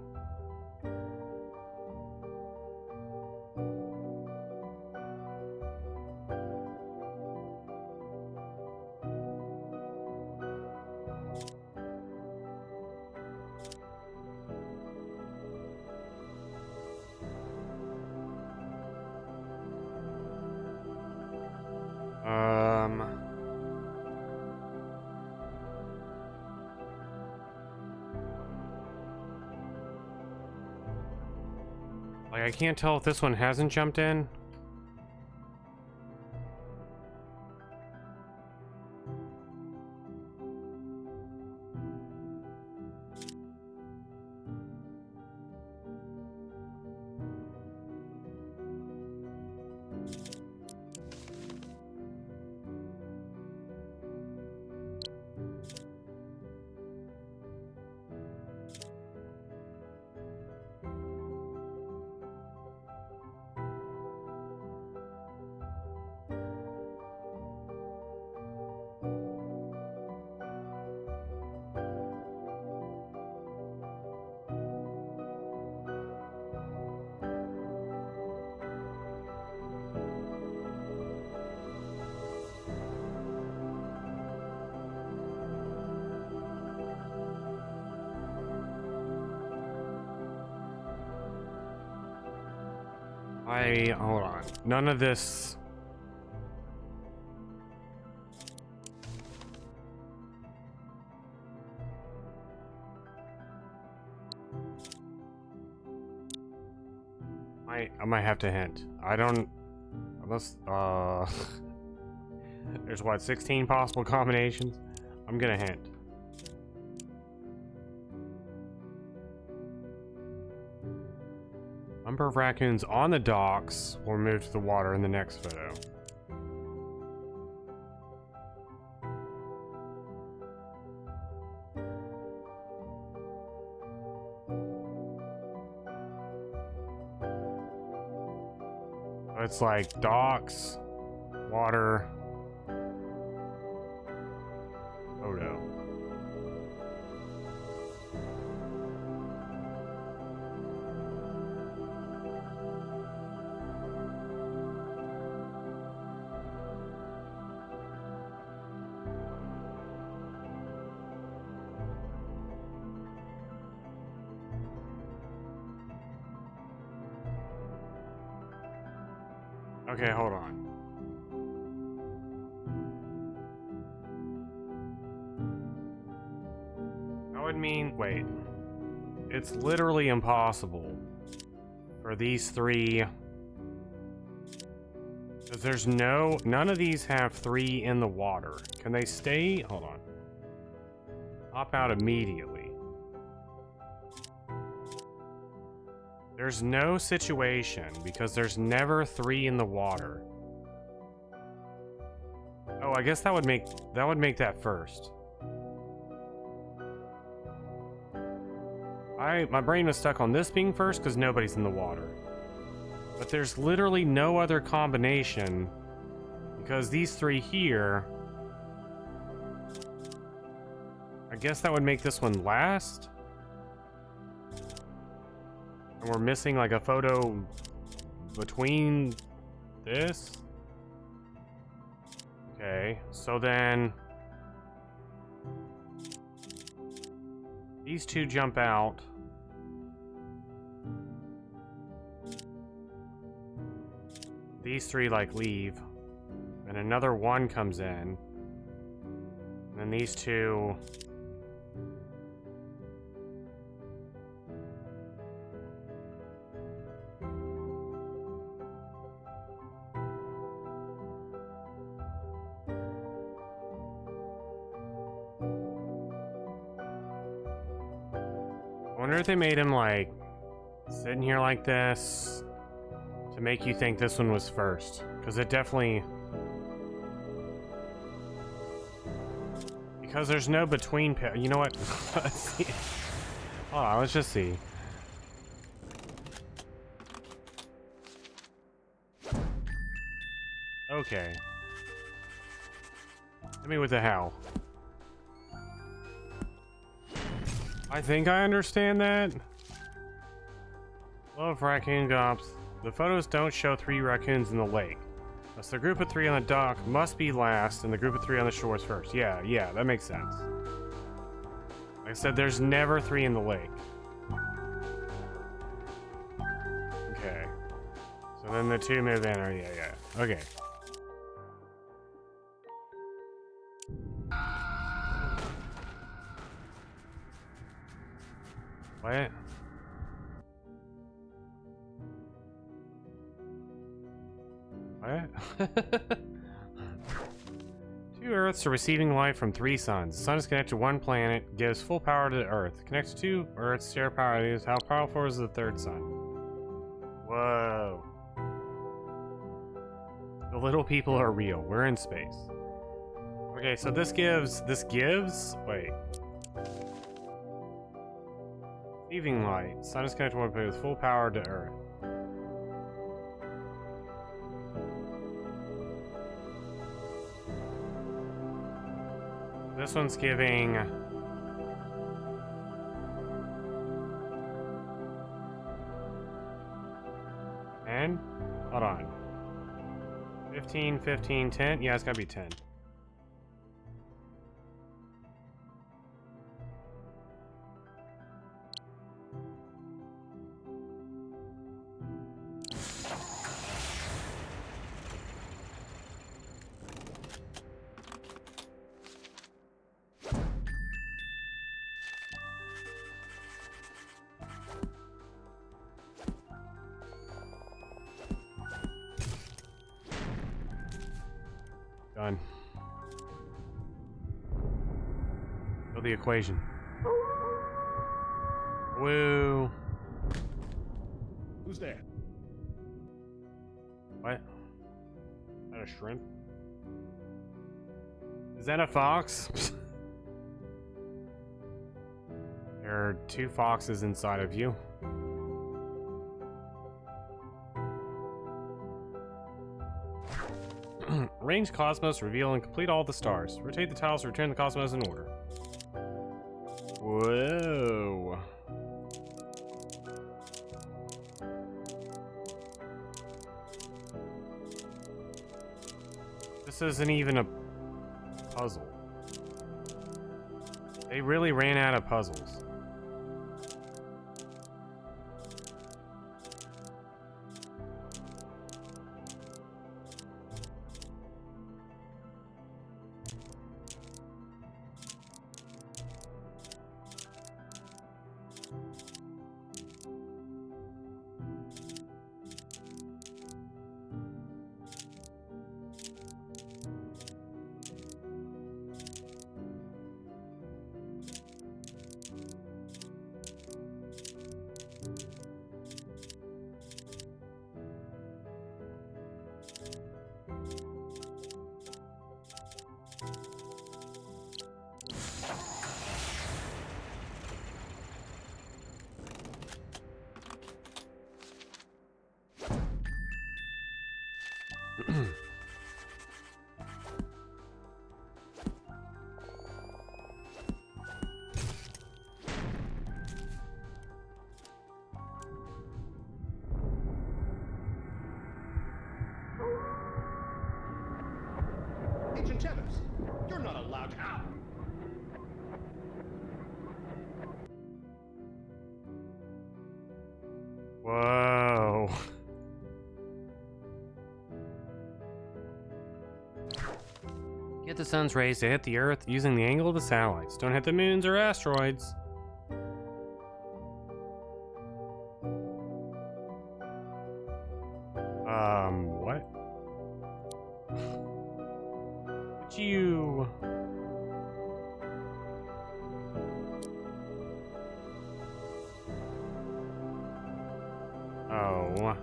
Like, I can't tell if this one hasn't jumped in. Hold on. None of this. I might have to hint. I don't. Unless there's what, 16 possible combinations? I'm gonna hint. Number of raccoons on the docks will move to the water in the next photo. So it's like docks, water, photo. Okay, hold on. That would mean, wait. It's literally impossible for these three. Because there's none of these have 3 in the water. Can they stay? Hold on. Hop out immediately. There's no situation because there's never 3 in the water. Oh, I guess that would make that first. My brain was stuck on this being first because nobody's in the water. But there's literally no other combination because these 3 here. I guess that would make this one last. And we're missing like a photo between this. Okay, so then these 2 jump out. these three like leave, and another one comes in, and then these two. I wonder if they made him like sitting here like this to make you think this one was first, because it definitely, because there's no between you know what? Let's see. Hold on, let's just see. Okay. Hit me with the how. I think I understand that. Love raccoon gops. The photos don't show 3 raccoons in the lake. Thus the group of 3 on the dock must be last, and the group of 3 on the shores first. Yeah, that makes sense. Like I said, there's never 3 in the lake. Okay. So then the 2 move in, or yeah. Okay. What? What? 2 Earths are receiving light from 3 suns. The sun is connected to 1 planet, gives full power to the Earth. Connects to 2 Earths, share power. How powerful is the 3rd sun? Whoa. The little people are real. We're in space. Okay, so this gives, wait. Receiving light. Sun is connected to 1 planet with full power to Earth. This one's giving... And? Hold on. 15, 15, 10? Yeah, it's gotta be 10. Done. Build the equation. Woo. Who's there? What? Is that a shrimp? Is that a fox? There are 2 foxes inside of you. Arrange cosmos, reveal and complete all the stars. Rotate the tiles to return the cosmos in order. Whoa. This isn't even a puzzle. They really ran out of puzzles. Agent Tethers, you're not allowed out. Whoa. Get the sun's rays to hit the Earth using the angle of the satellites. Don't hit the moons or asteroids. What? Would you... Oh.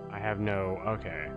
I have no... Okay.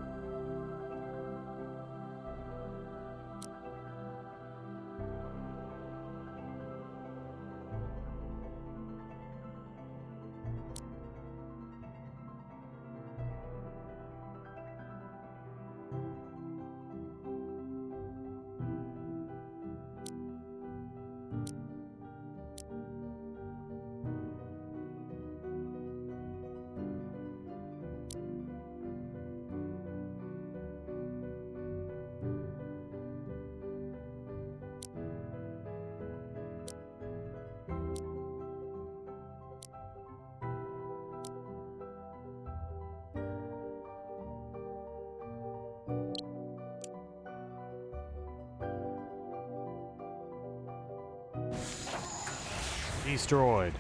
Destroyed.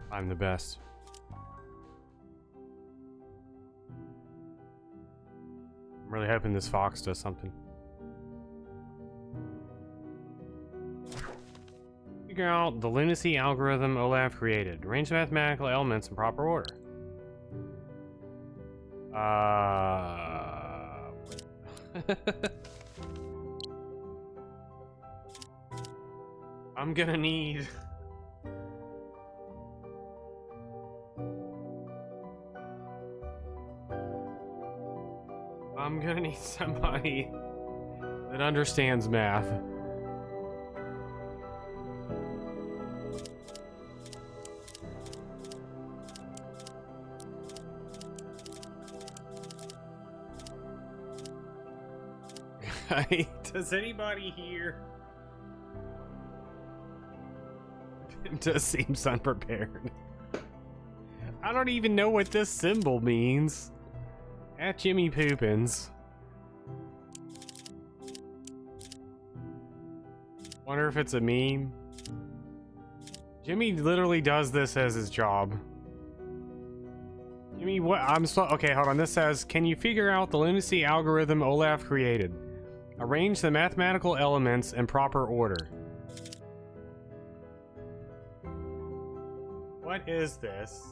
I'm the best. I'm really hoping this fox does something. Figure out the lunacy algorithm Olaf created. Arrange the mathematical elements in proper order. I'm gonna need... I'm gonna need somebody that understands math. Does anybody here? It does seem unprepared. I don't even know what this symbol means. At Jimmy Poopins. Wonder if it's a meme. Jimmy literally does this as his job. Jimmy, what? I'm so okay. Hold on. This says, "Can you figure out the lunacy algorithm Olaf created? Arrange the mathematical elements in proper order." What is this?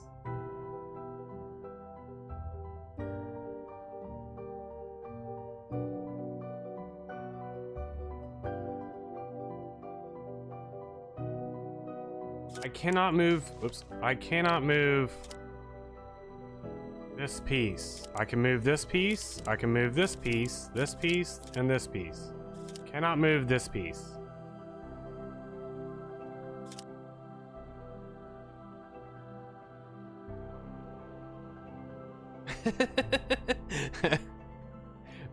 I cannot move. Oops. I cannot move this piece. I can move this piece. I can move this piece, and this piece. Cannot move this piece.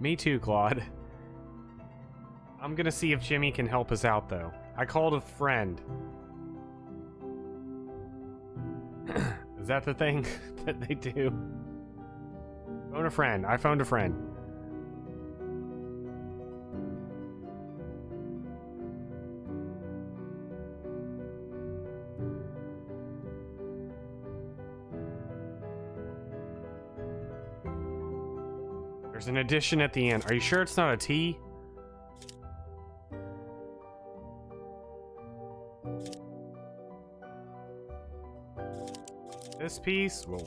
Me too, Claude. I'm gonna see if Jimmy can help us out, though. I called a friend. Is that the thing that they do? Phone a friend. I phoned a friend. There's an addition at the end. Are you sure it's not a T? This piece, well,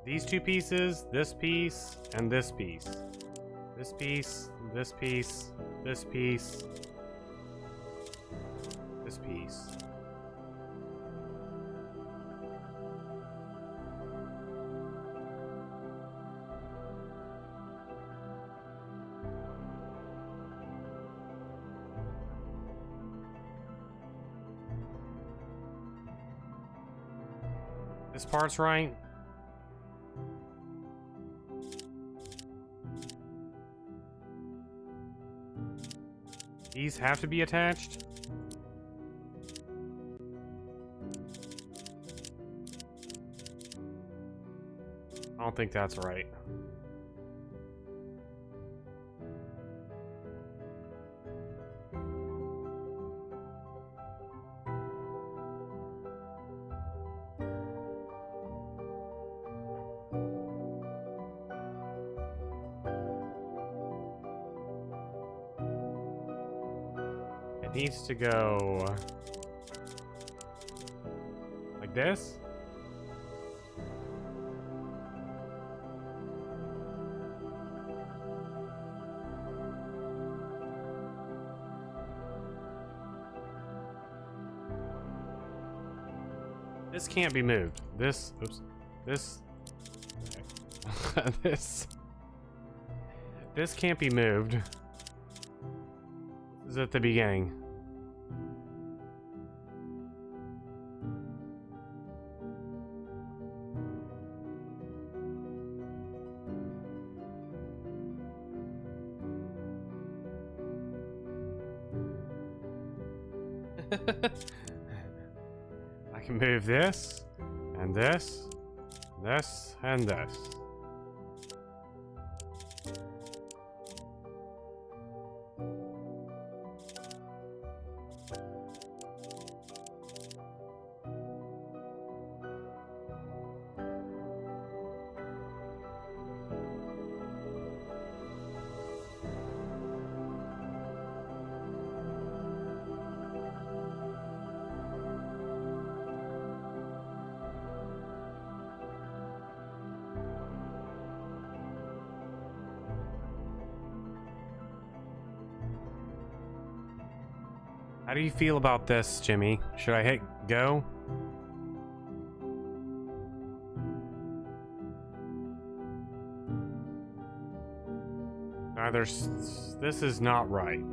these two pieces, this piece, and this piece. This piece, this piece, this piece, this piece. This part's right. These have to be attached? I don't think that's right. It needs to go like this. This can't be moved. This, oops, this, okay. this can't be moved. This is at the beginning. I can move this, and this, this, and this. How do you feel about this, Jimmy? Should I hit go? This is not right.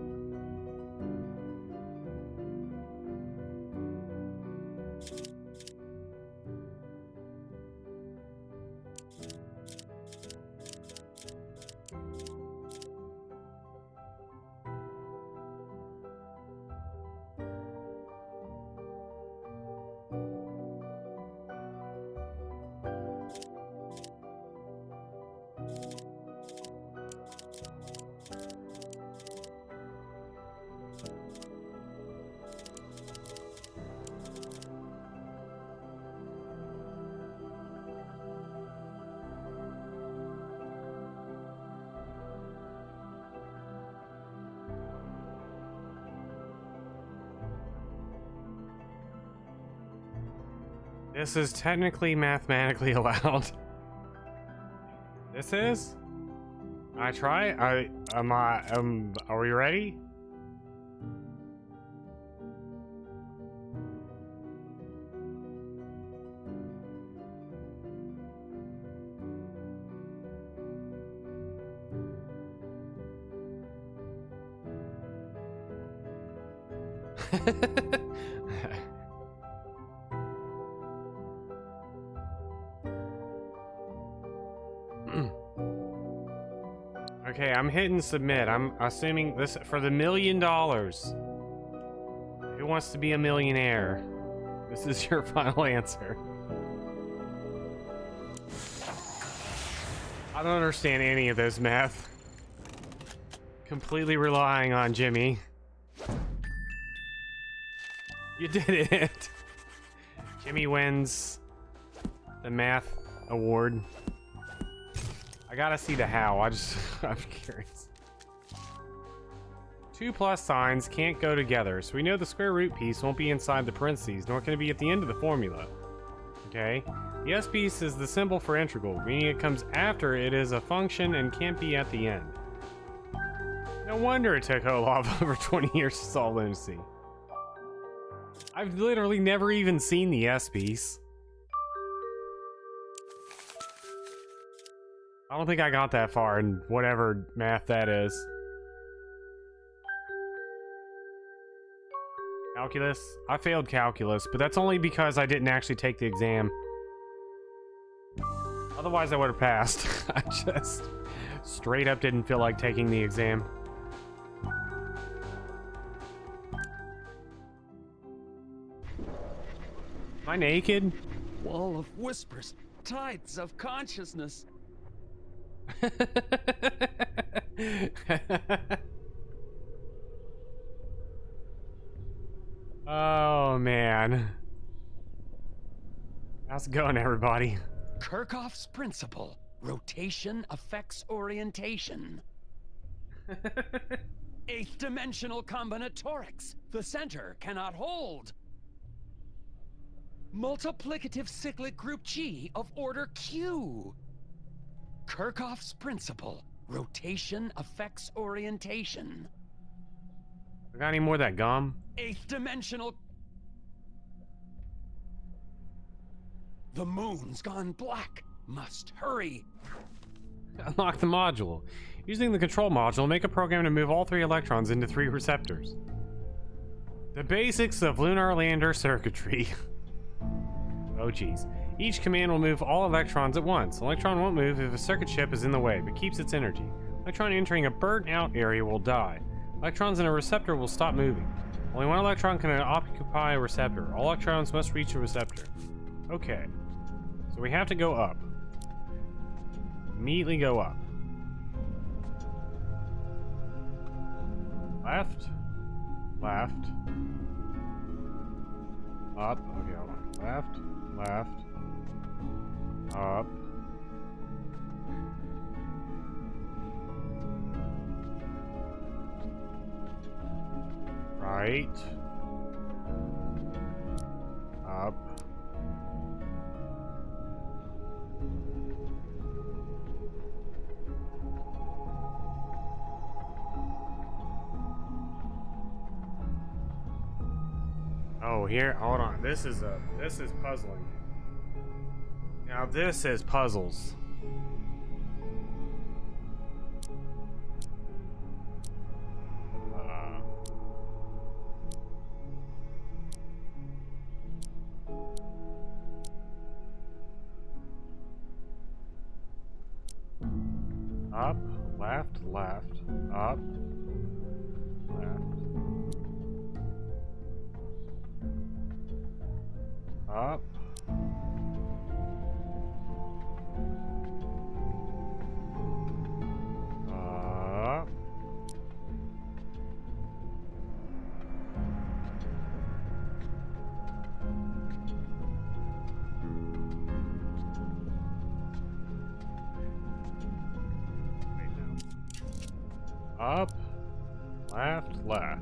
This is technically mathematically allowed. This is? I try? Are we ready? Okay, I'm hitting submit. I'm assuming this for the $1 million. Who wants to be a millionaire? This is your final answer. I don't understand any of this math. Completely relying on Jimmy. You did it. Jimmy wins the math award. I gotta see the how. I'm curious. 2 plus signs can't go together, so we know the square root piece won't be inside the parentheses, nor can it be at the end of the formula. Okay? The S piece is the symbol for integral, meaning it comes after it is a function and can't be at the end. No wonder it took Olaf over 20 years to solve Lunacy. I've literally never even seen the S piece. I don't think I got that far in whatever math that is. Calculus? I failed calculus, but that's only because I didn't actually take the exam. Otherwise I would have passed. I just straight up didn't feel like taking the exam. Am I naked? Wall of whispers, tides of consciousness. Oh, man. How's it going, everybody? Kirchhoff's principle. Rotation affects orientation. Eighth dimensional combinatorics. The center cannot hold. Multiplicative cyclic group G of order Q. Kirchhoff's principle. Rotation affects orientation. I got any more of that gum? Eighth dimensional... The moon's gone black. Must hurry. Unlock the module. Using the control module, make a program to move all 3 electrons into 3 receptors. The basics of lunar lander circuitry. Oh jeez. Each command will move all electrons at once. Electron won't move if a circuit chip is in the way, but keeps its energy. Electron entering a burnt out area will die. Electrons in a receptor will stop moving. Only 1 electron can occupy a receptor. All electrons must reach a receptor. Okay. So we have to go up. Immediately go up. Left. Left. Up. Okay, hold on. Left. Left. Up. Right. Up. Oh, here, hold on. This is puzzling. Now this is puzzles. Up, left, left, up, left. Up. Up. Up, left, left.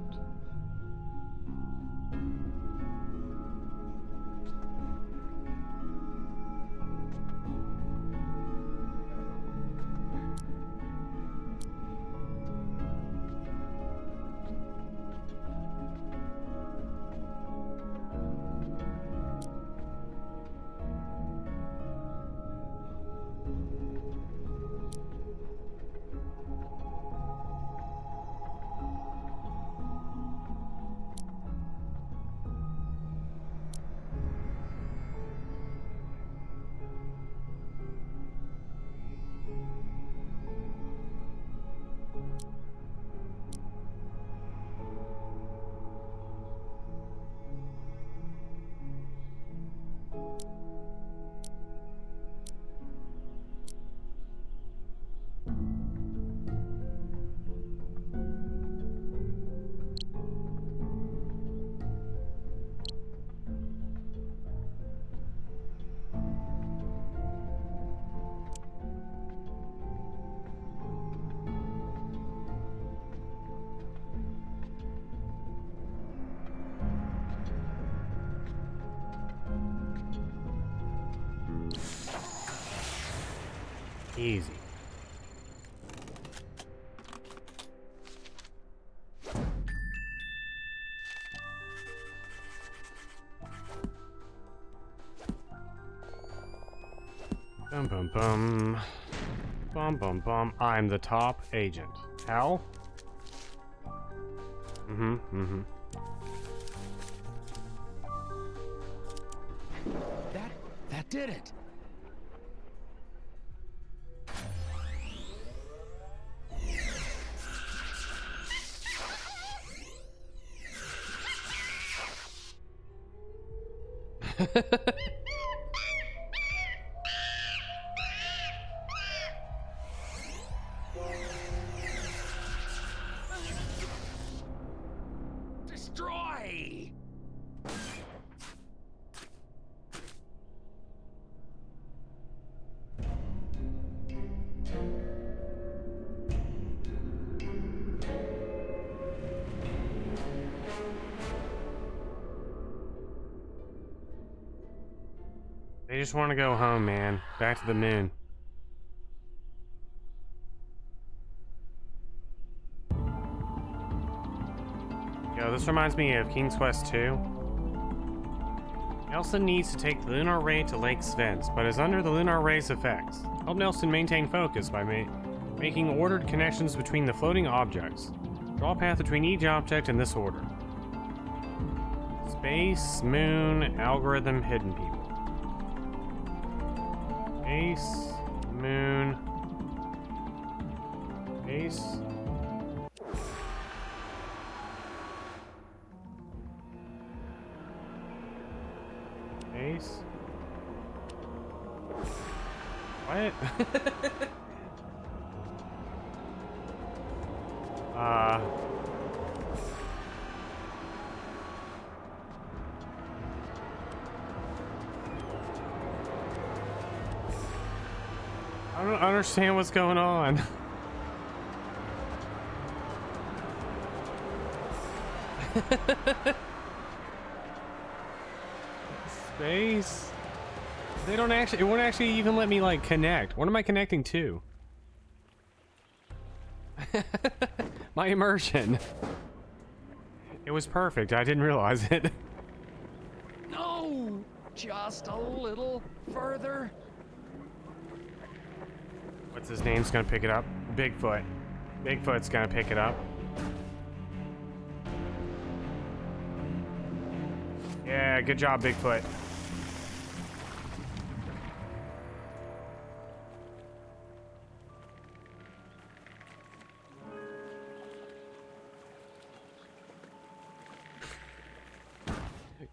Easy. Bum bum bum. Bum bum bum. I'm the top agent. How? That did it. Destroy! They just want to go home, man. Back to the moon. Yo, this reminds me of King's Quest 2. Nelson needs to take the lunar ray to Lake Svens, but is under the lunar ray's effects. Help Nelson maintain focus by making ordered connections between the floating objects. Draw a path between each object in this order. Space, moon, algorithm, hidden people. Space, moon, space. Space. What? I don't understand what's going on. Space. They don't actually, it won't actually even let me like connect. What am I connecting to? My immersion. It was perfect. I didn't realize it. No! Just a little further. What's his name's gonna pick it up? Bigfoot. Bigfoot's gonna pick it up. Yeah, good job, Bigfoot.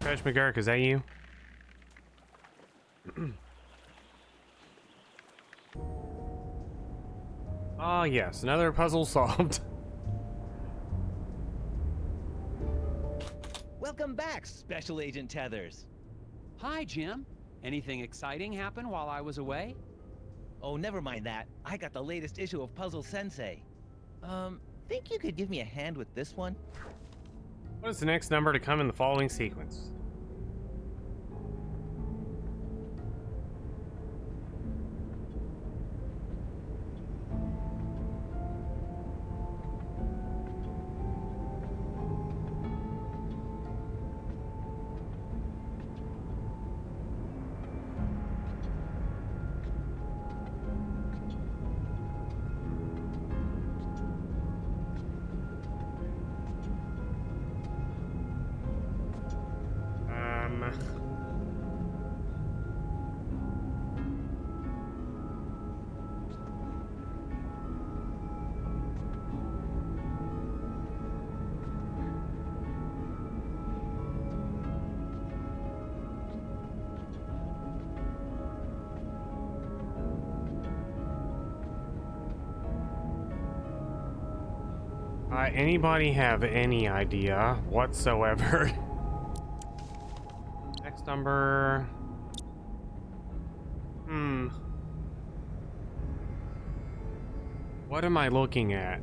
Coach McGurk, is that you? Ah, yes, another puzzle solved. Welcome back, Special Agent Tethers. Hi, Jim. Anything exciting happen while I was away? Oh, never mind that. I got the latest issue of Puzzle Sensei. Think you could give me a hand with this one? What is the next number to come in the following sequence? Anybody have any idea whatsoever? Next number. What am I looking at?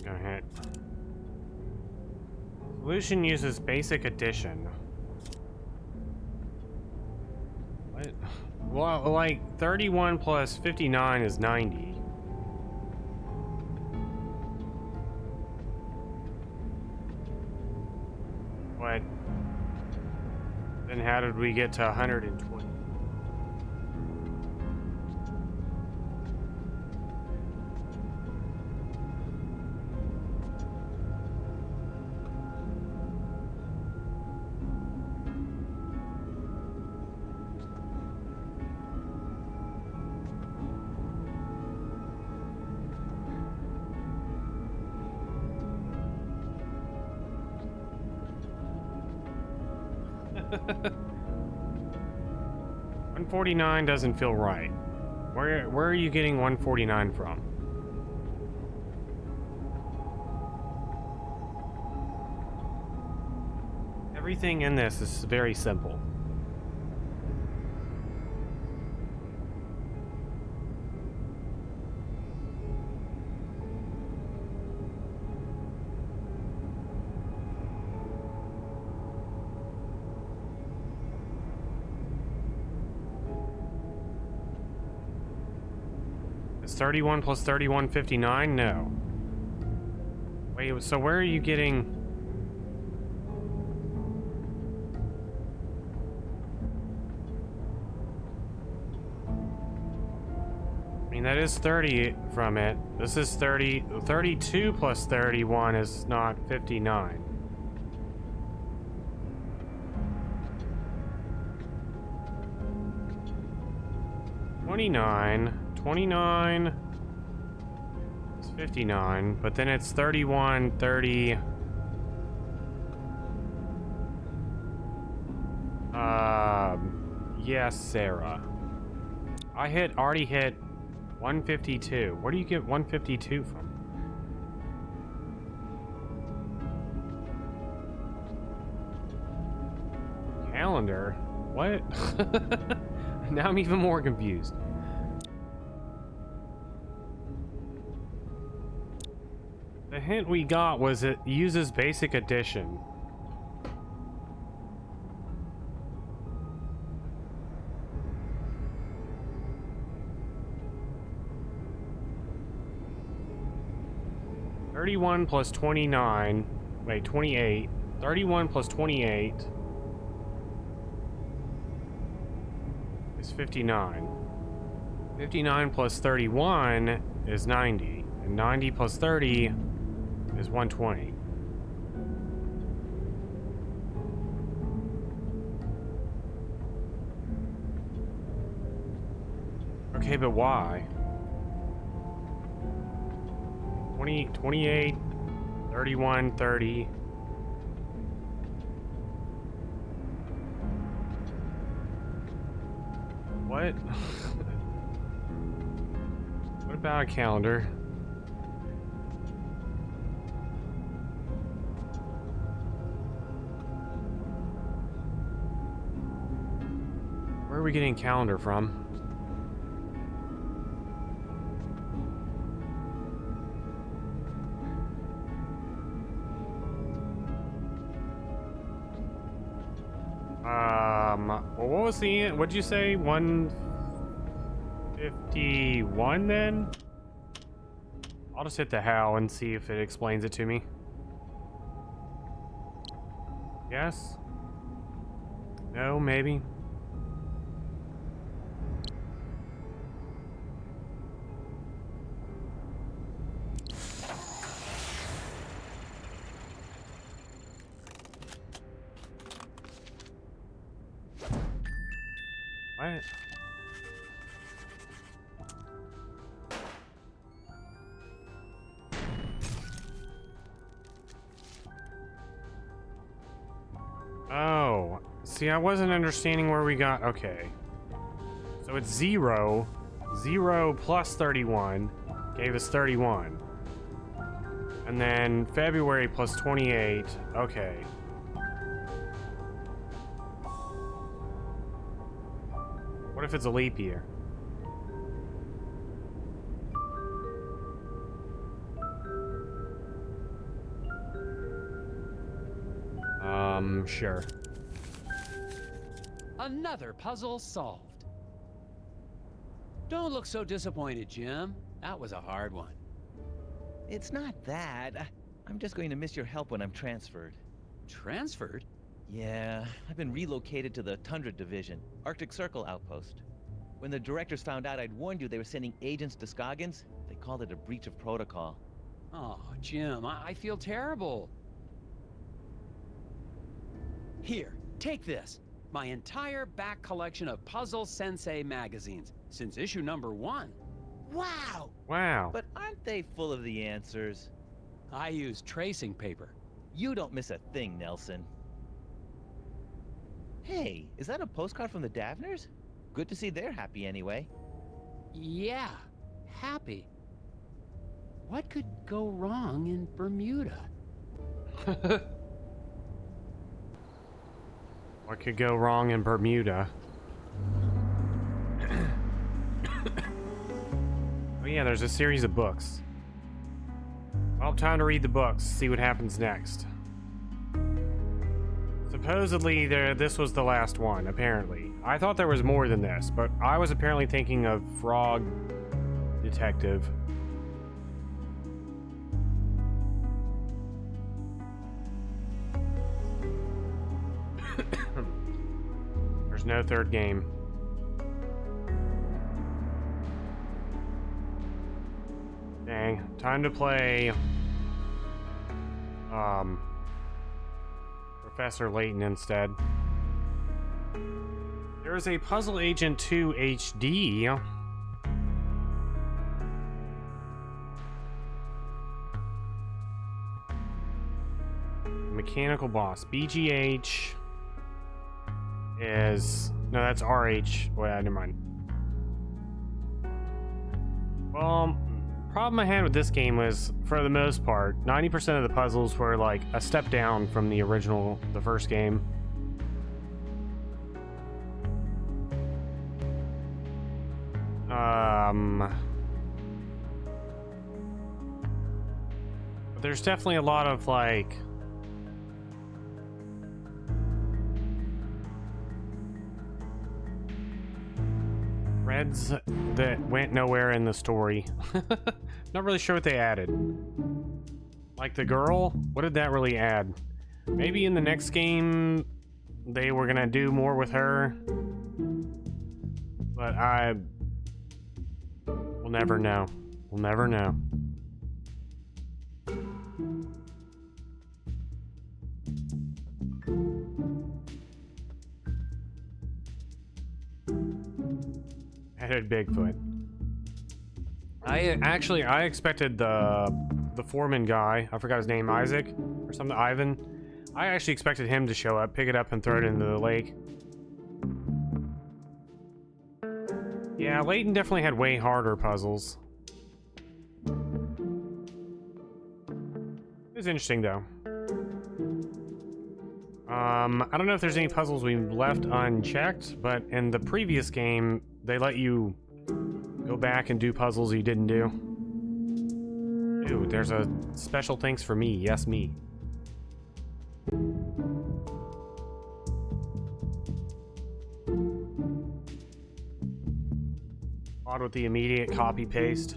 Go ahead. Solution uses basic addition. What? Well, like 31 plus 59 is 90. What? Then how did we get to 120? $149 doesn't feel right. Where are you getting $149 from? Everything in this is very simple. Is 31 plus 31 59? No. Wait, so where are you getting... I mean, that is 30 from it. This is 30. 32 plus 31 is not 59. $29 is 59, but then it's 31, 30. Yes, Sarah. I already hit 152. Where do you get 152 from? Calendar? What? Now I'm even more confused. The hint we got was it uses basic addition. $31 plus 29. Wait, 28. 31 plus 28 is 59. 59 plus 31 is 90. And 90 plus 30 is 120. Okay, but why? 20, 28, 31, 30. What? What about a calendar? Where are we getting calendar from? Well, what was the... What'd you say? 151 then? I'll just hit the how and see if it explains it to me. Yes? No, maybe? What? Oh, see, I wasn't understanding where we got... Okay. So it's 0. 0 plus 31 gave us 31. And then February plus 28. Okay. What if it's a leap year? Sure. Another puzzle solved. Don't look so disappointed, Jim. That was a hard one. It's not that. I'm just going to miss your help when I'm transferred. Transferred? Yeah, I've been relocated to the Tundra Division, Arctic Circle outpost. When the directors found out I'd warned you they were sending agents to Scoggins, they called it a breach of protocol. Oh, Jim, I feel terrible. Here, take this. My entire back collection of Puzzle Sensei magazines, since issue number 1. Wow! Wow. But aren't they full of the answers? I use tracing paper. You don't miss a thing, Nelson. Hey, is that a postcard from the Davners? Good to see they're happy anyway. Yeah, happy. What could go wrong in Bermuda? What could go wrong in Bermuda? Oh yeah, there's a series of books. Well, time to read the books, see what happens next. Supposedly, this was the last one, apparently. I thought there was more than this, but I was apparently thinking of Frog Detective. There's no third game. Dang, time to play Professor Layton instead. There is a Puzzle Agent 2 HD. Mechanical Boss. BGH is... No, that's RH. Wait, never mind. Well, problem I had with this game was, for the most part, 90% of the puzzles were like a step down from the first game. But there's definitely a lot of like threads that went nowhere in the story. Not really sure what they added. Like the girl, what did that really add? Maybe in the next game they were gonna do more with her, but we'll never know. We'll never know. Added Bigfoot. I expected the foreman guy, I forgot his name, Isaac or something, Ivan. I actually expected him to show up, pick it up, and throw it into the lake. Yeah, Layton definitely had way harder puzzles. It was interesting though. I don't know if there's any puzzles we left unchecked, but in the previous game, they let you go back and do puzzles you didn't do. Ooh, there's a special thanks for me. Yes, me. Odd with the immediate copy paste.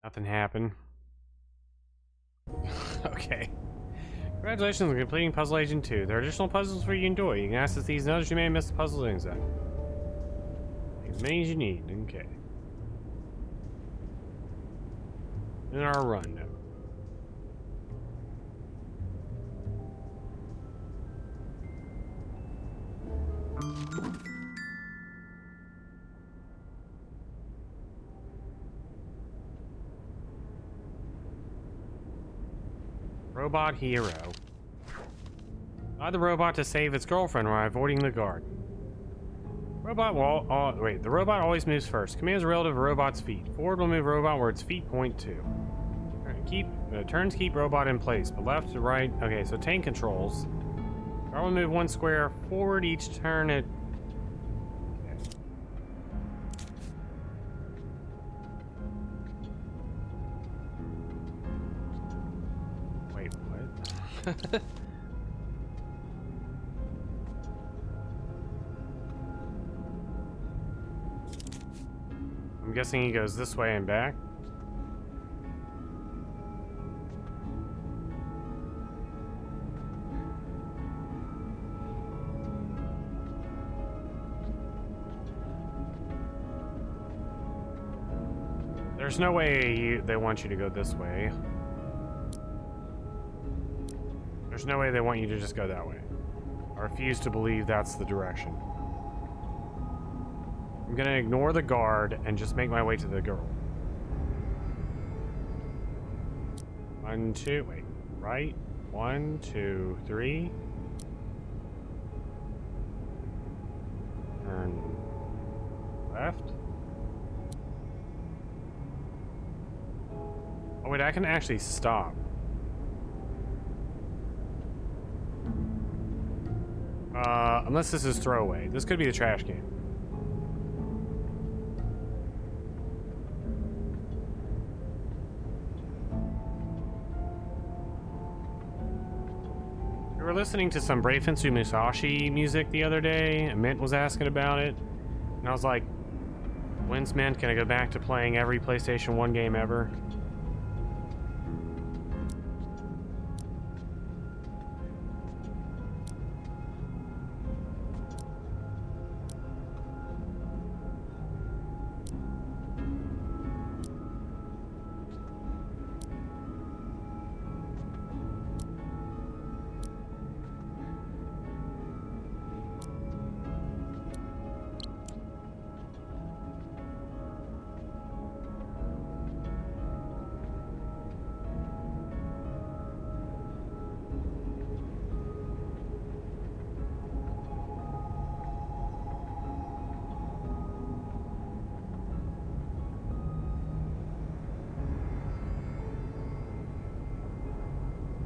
Nothing happened. Okay. Congratulations on completing Puzzle Agent 2. There are additional puzzles for you to enjoy. You can access these and others you may have missed the puzzle inside. As many as you need. Okay. In our run now. Robot hero. Allow the robot to save its girlfriend while avoiding the guard. Robot will wait, the robot always moves first. Commands relative to robot's feet. Forward will move robot where its feet point to. Turns keep robot in place, but left to right. Okay, so tank controls. I will move one square forward each turn it. Wait, what? I'm guessing he goes this way and back. There's no way they want you to go this way. There's no way they want you to just go that way. I refuse to believe that's the direction. I'm gonna ignore the guard and just make my way to the girl. 1, 2, wait, right? 1, 2, 3. Turn left. Oh wait, I can actually stop. Unless this is throwaway. This could be the trash can. We were listening to some Breifensu Musashi music the other day, and Mint was asking about it. And I was like, when's Mint gonna go back to playing every PlayStation 1 game ever?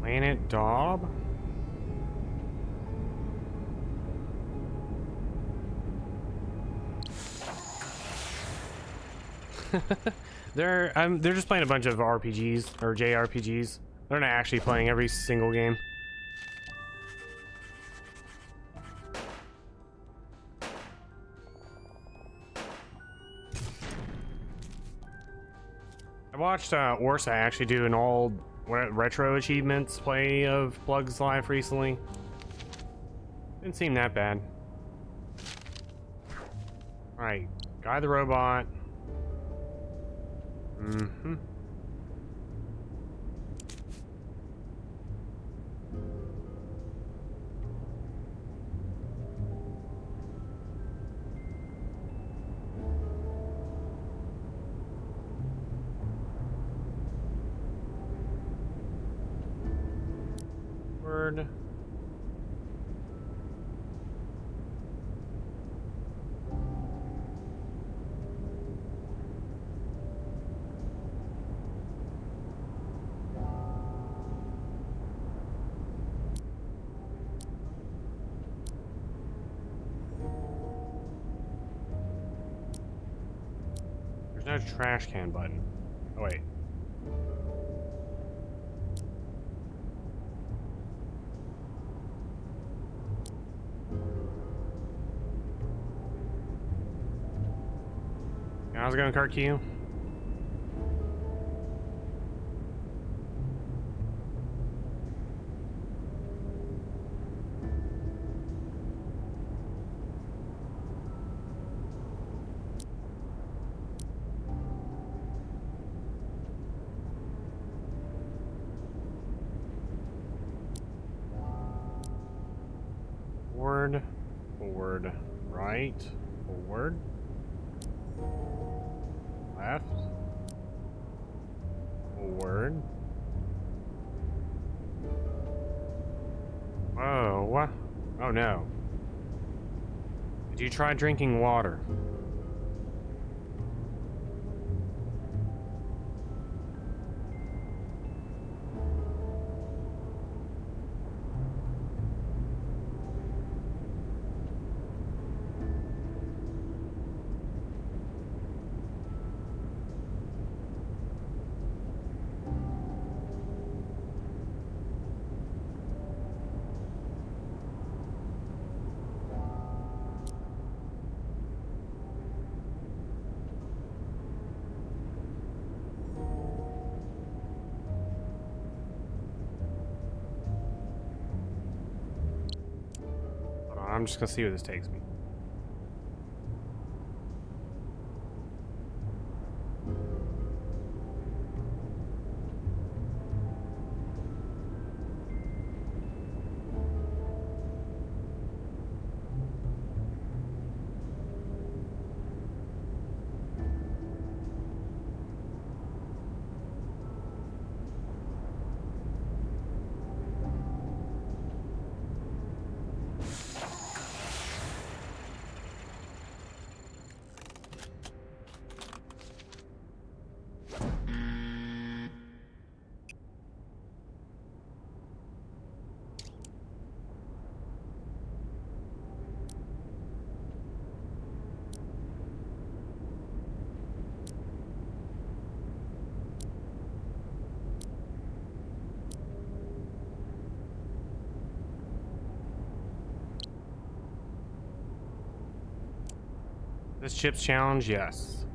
Planet Daub? They're just playing a bunch of RPGs or JRPGs. They're not actually playing every single game. I watched Orsa actually do an old retro achievements play of Plugs Life recently. Didn't seem that bad. Alright, Guy the Robot. Mm-hmm. Word. There's no trash can button. Oh wait. How's it going, KarQ? Forward, forward, right, forward. Left. Forward. Oh, what? Oh no. Did you try drinking water? I'm just gonna see where this takes me. This ship's challenge, yes.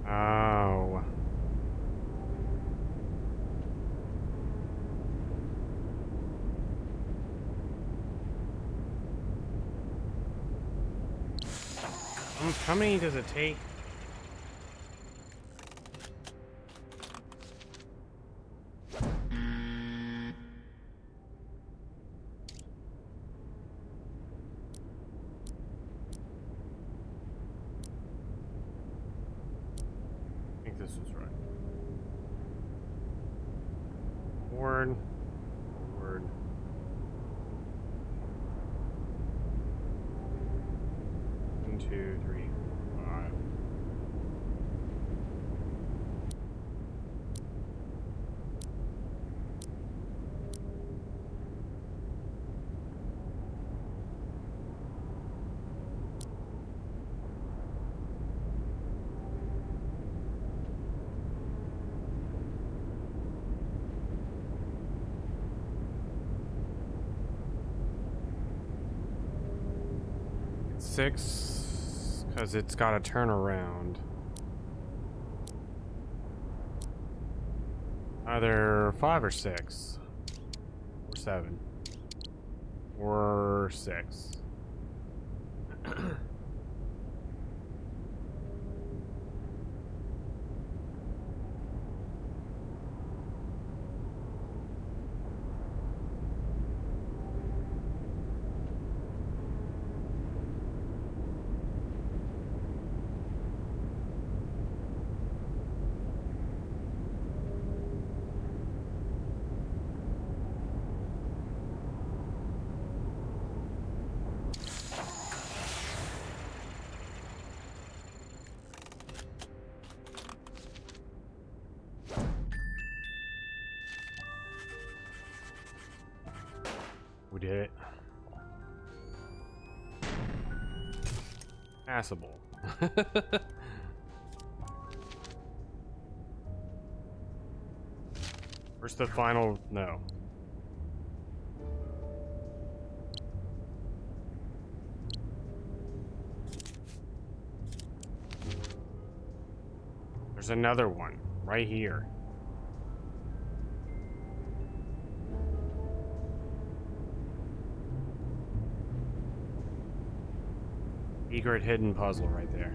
Oh. How many does it take? I think this is right. Forward. Forward. One, two, three, 5. It's 6 because it's got to turn around. Either 5 or 6 or 7 or 6. We did it. Passable. Where's the final? No. There's another one right here. Secret hidden puzzle right there.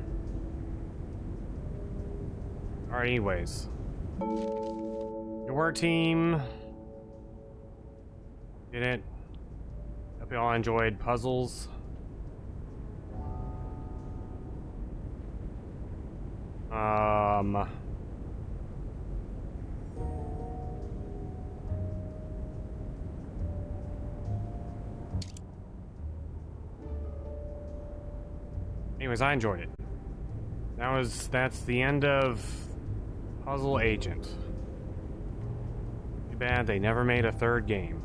Alright, anyways. Good work, team. Did it. Hope you all enjoyed puzzles. Anyways, I enjoyed it. That's the end of Puzzle Agent. Too bad they never made a third game.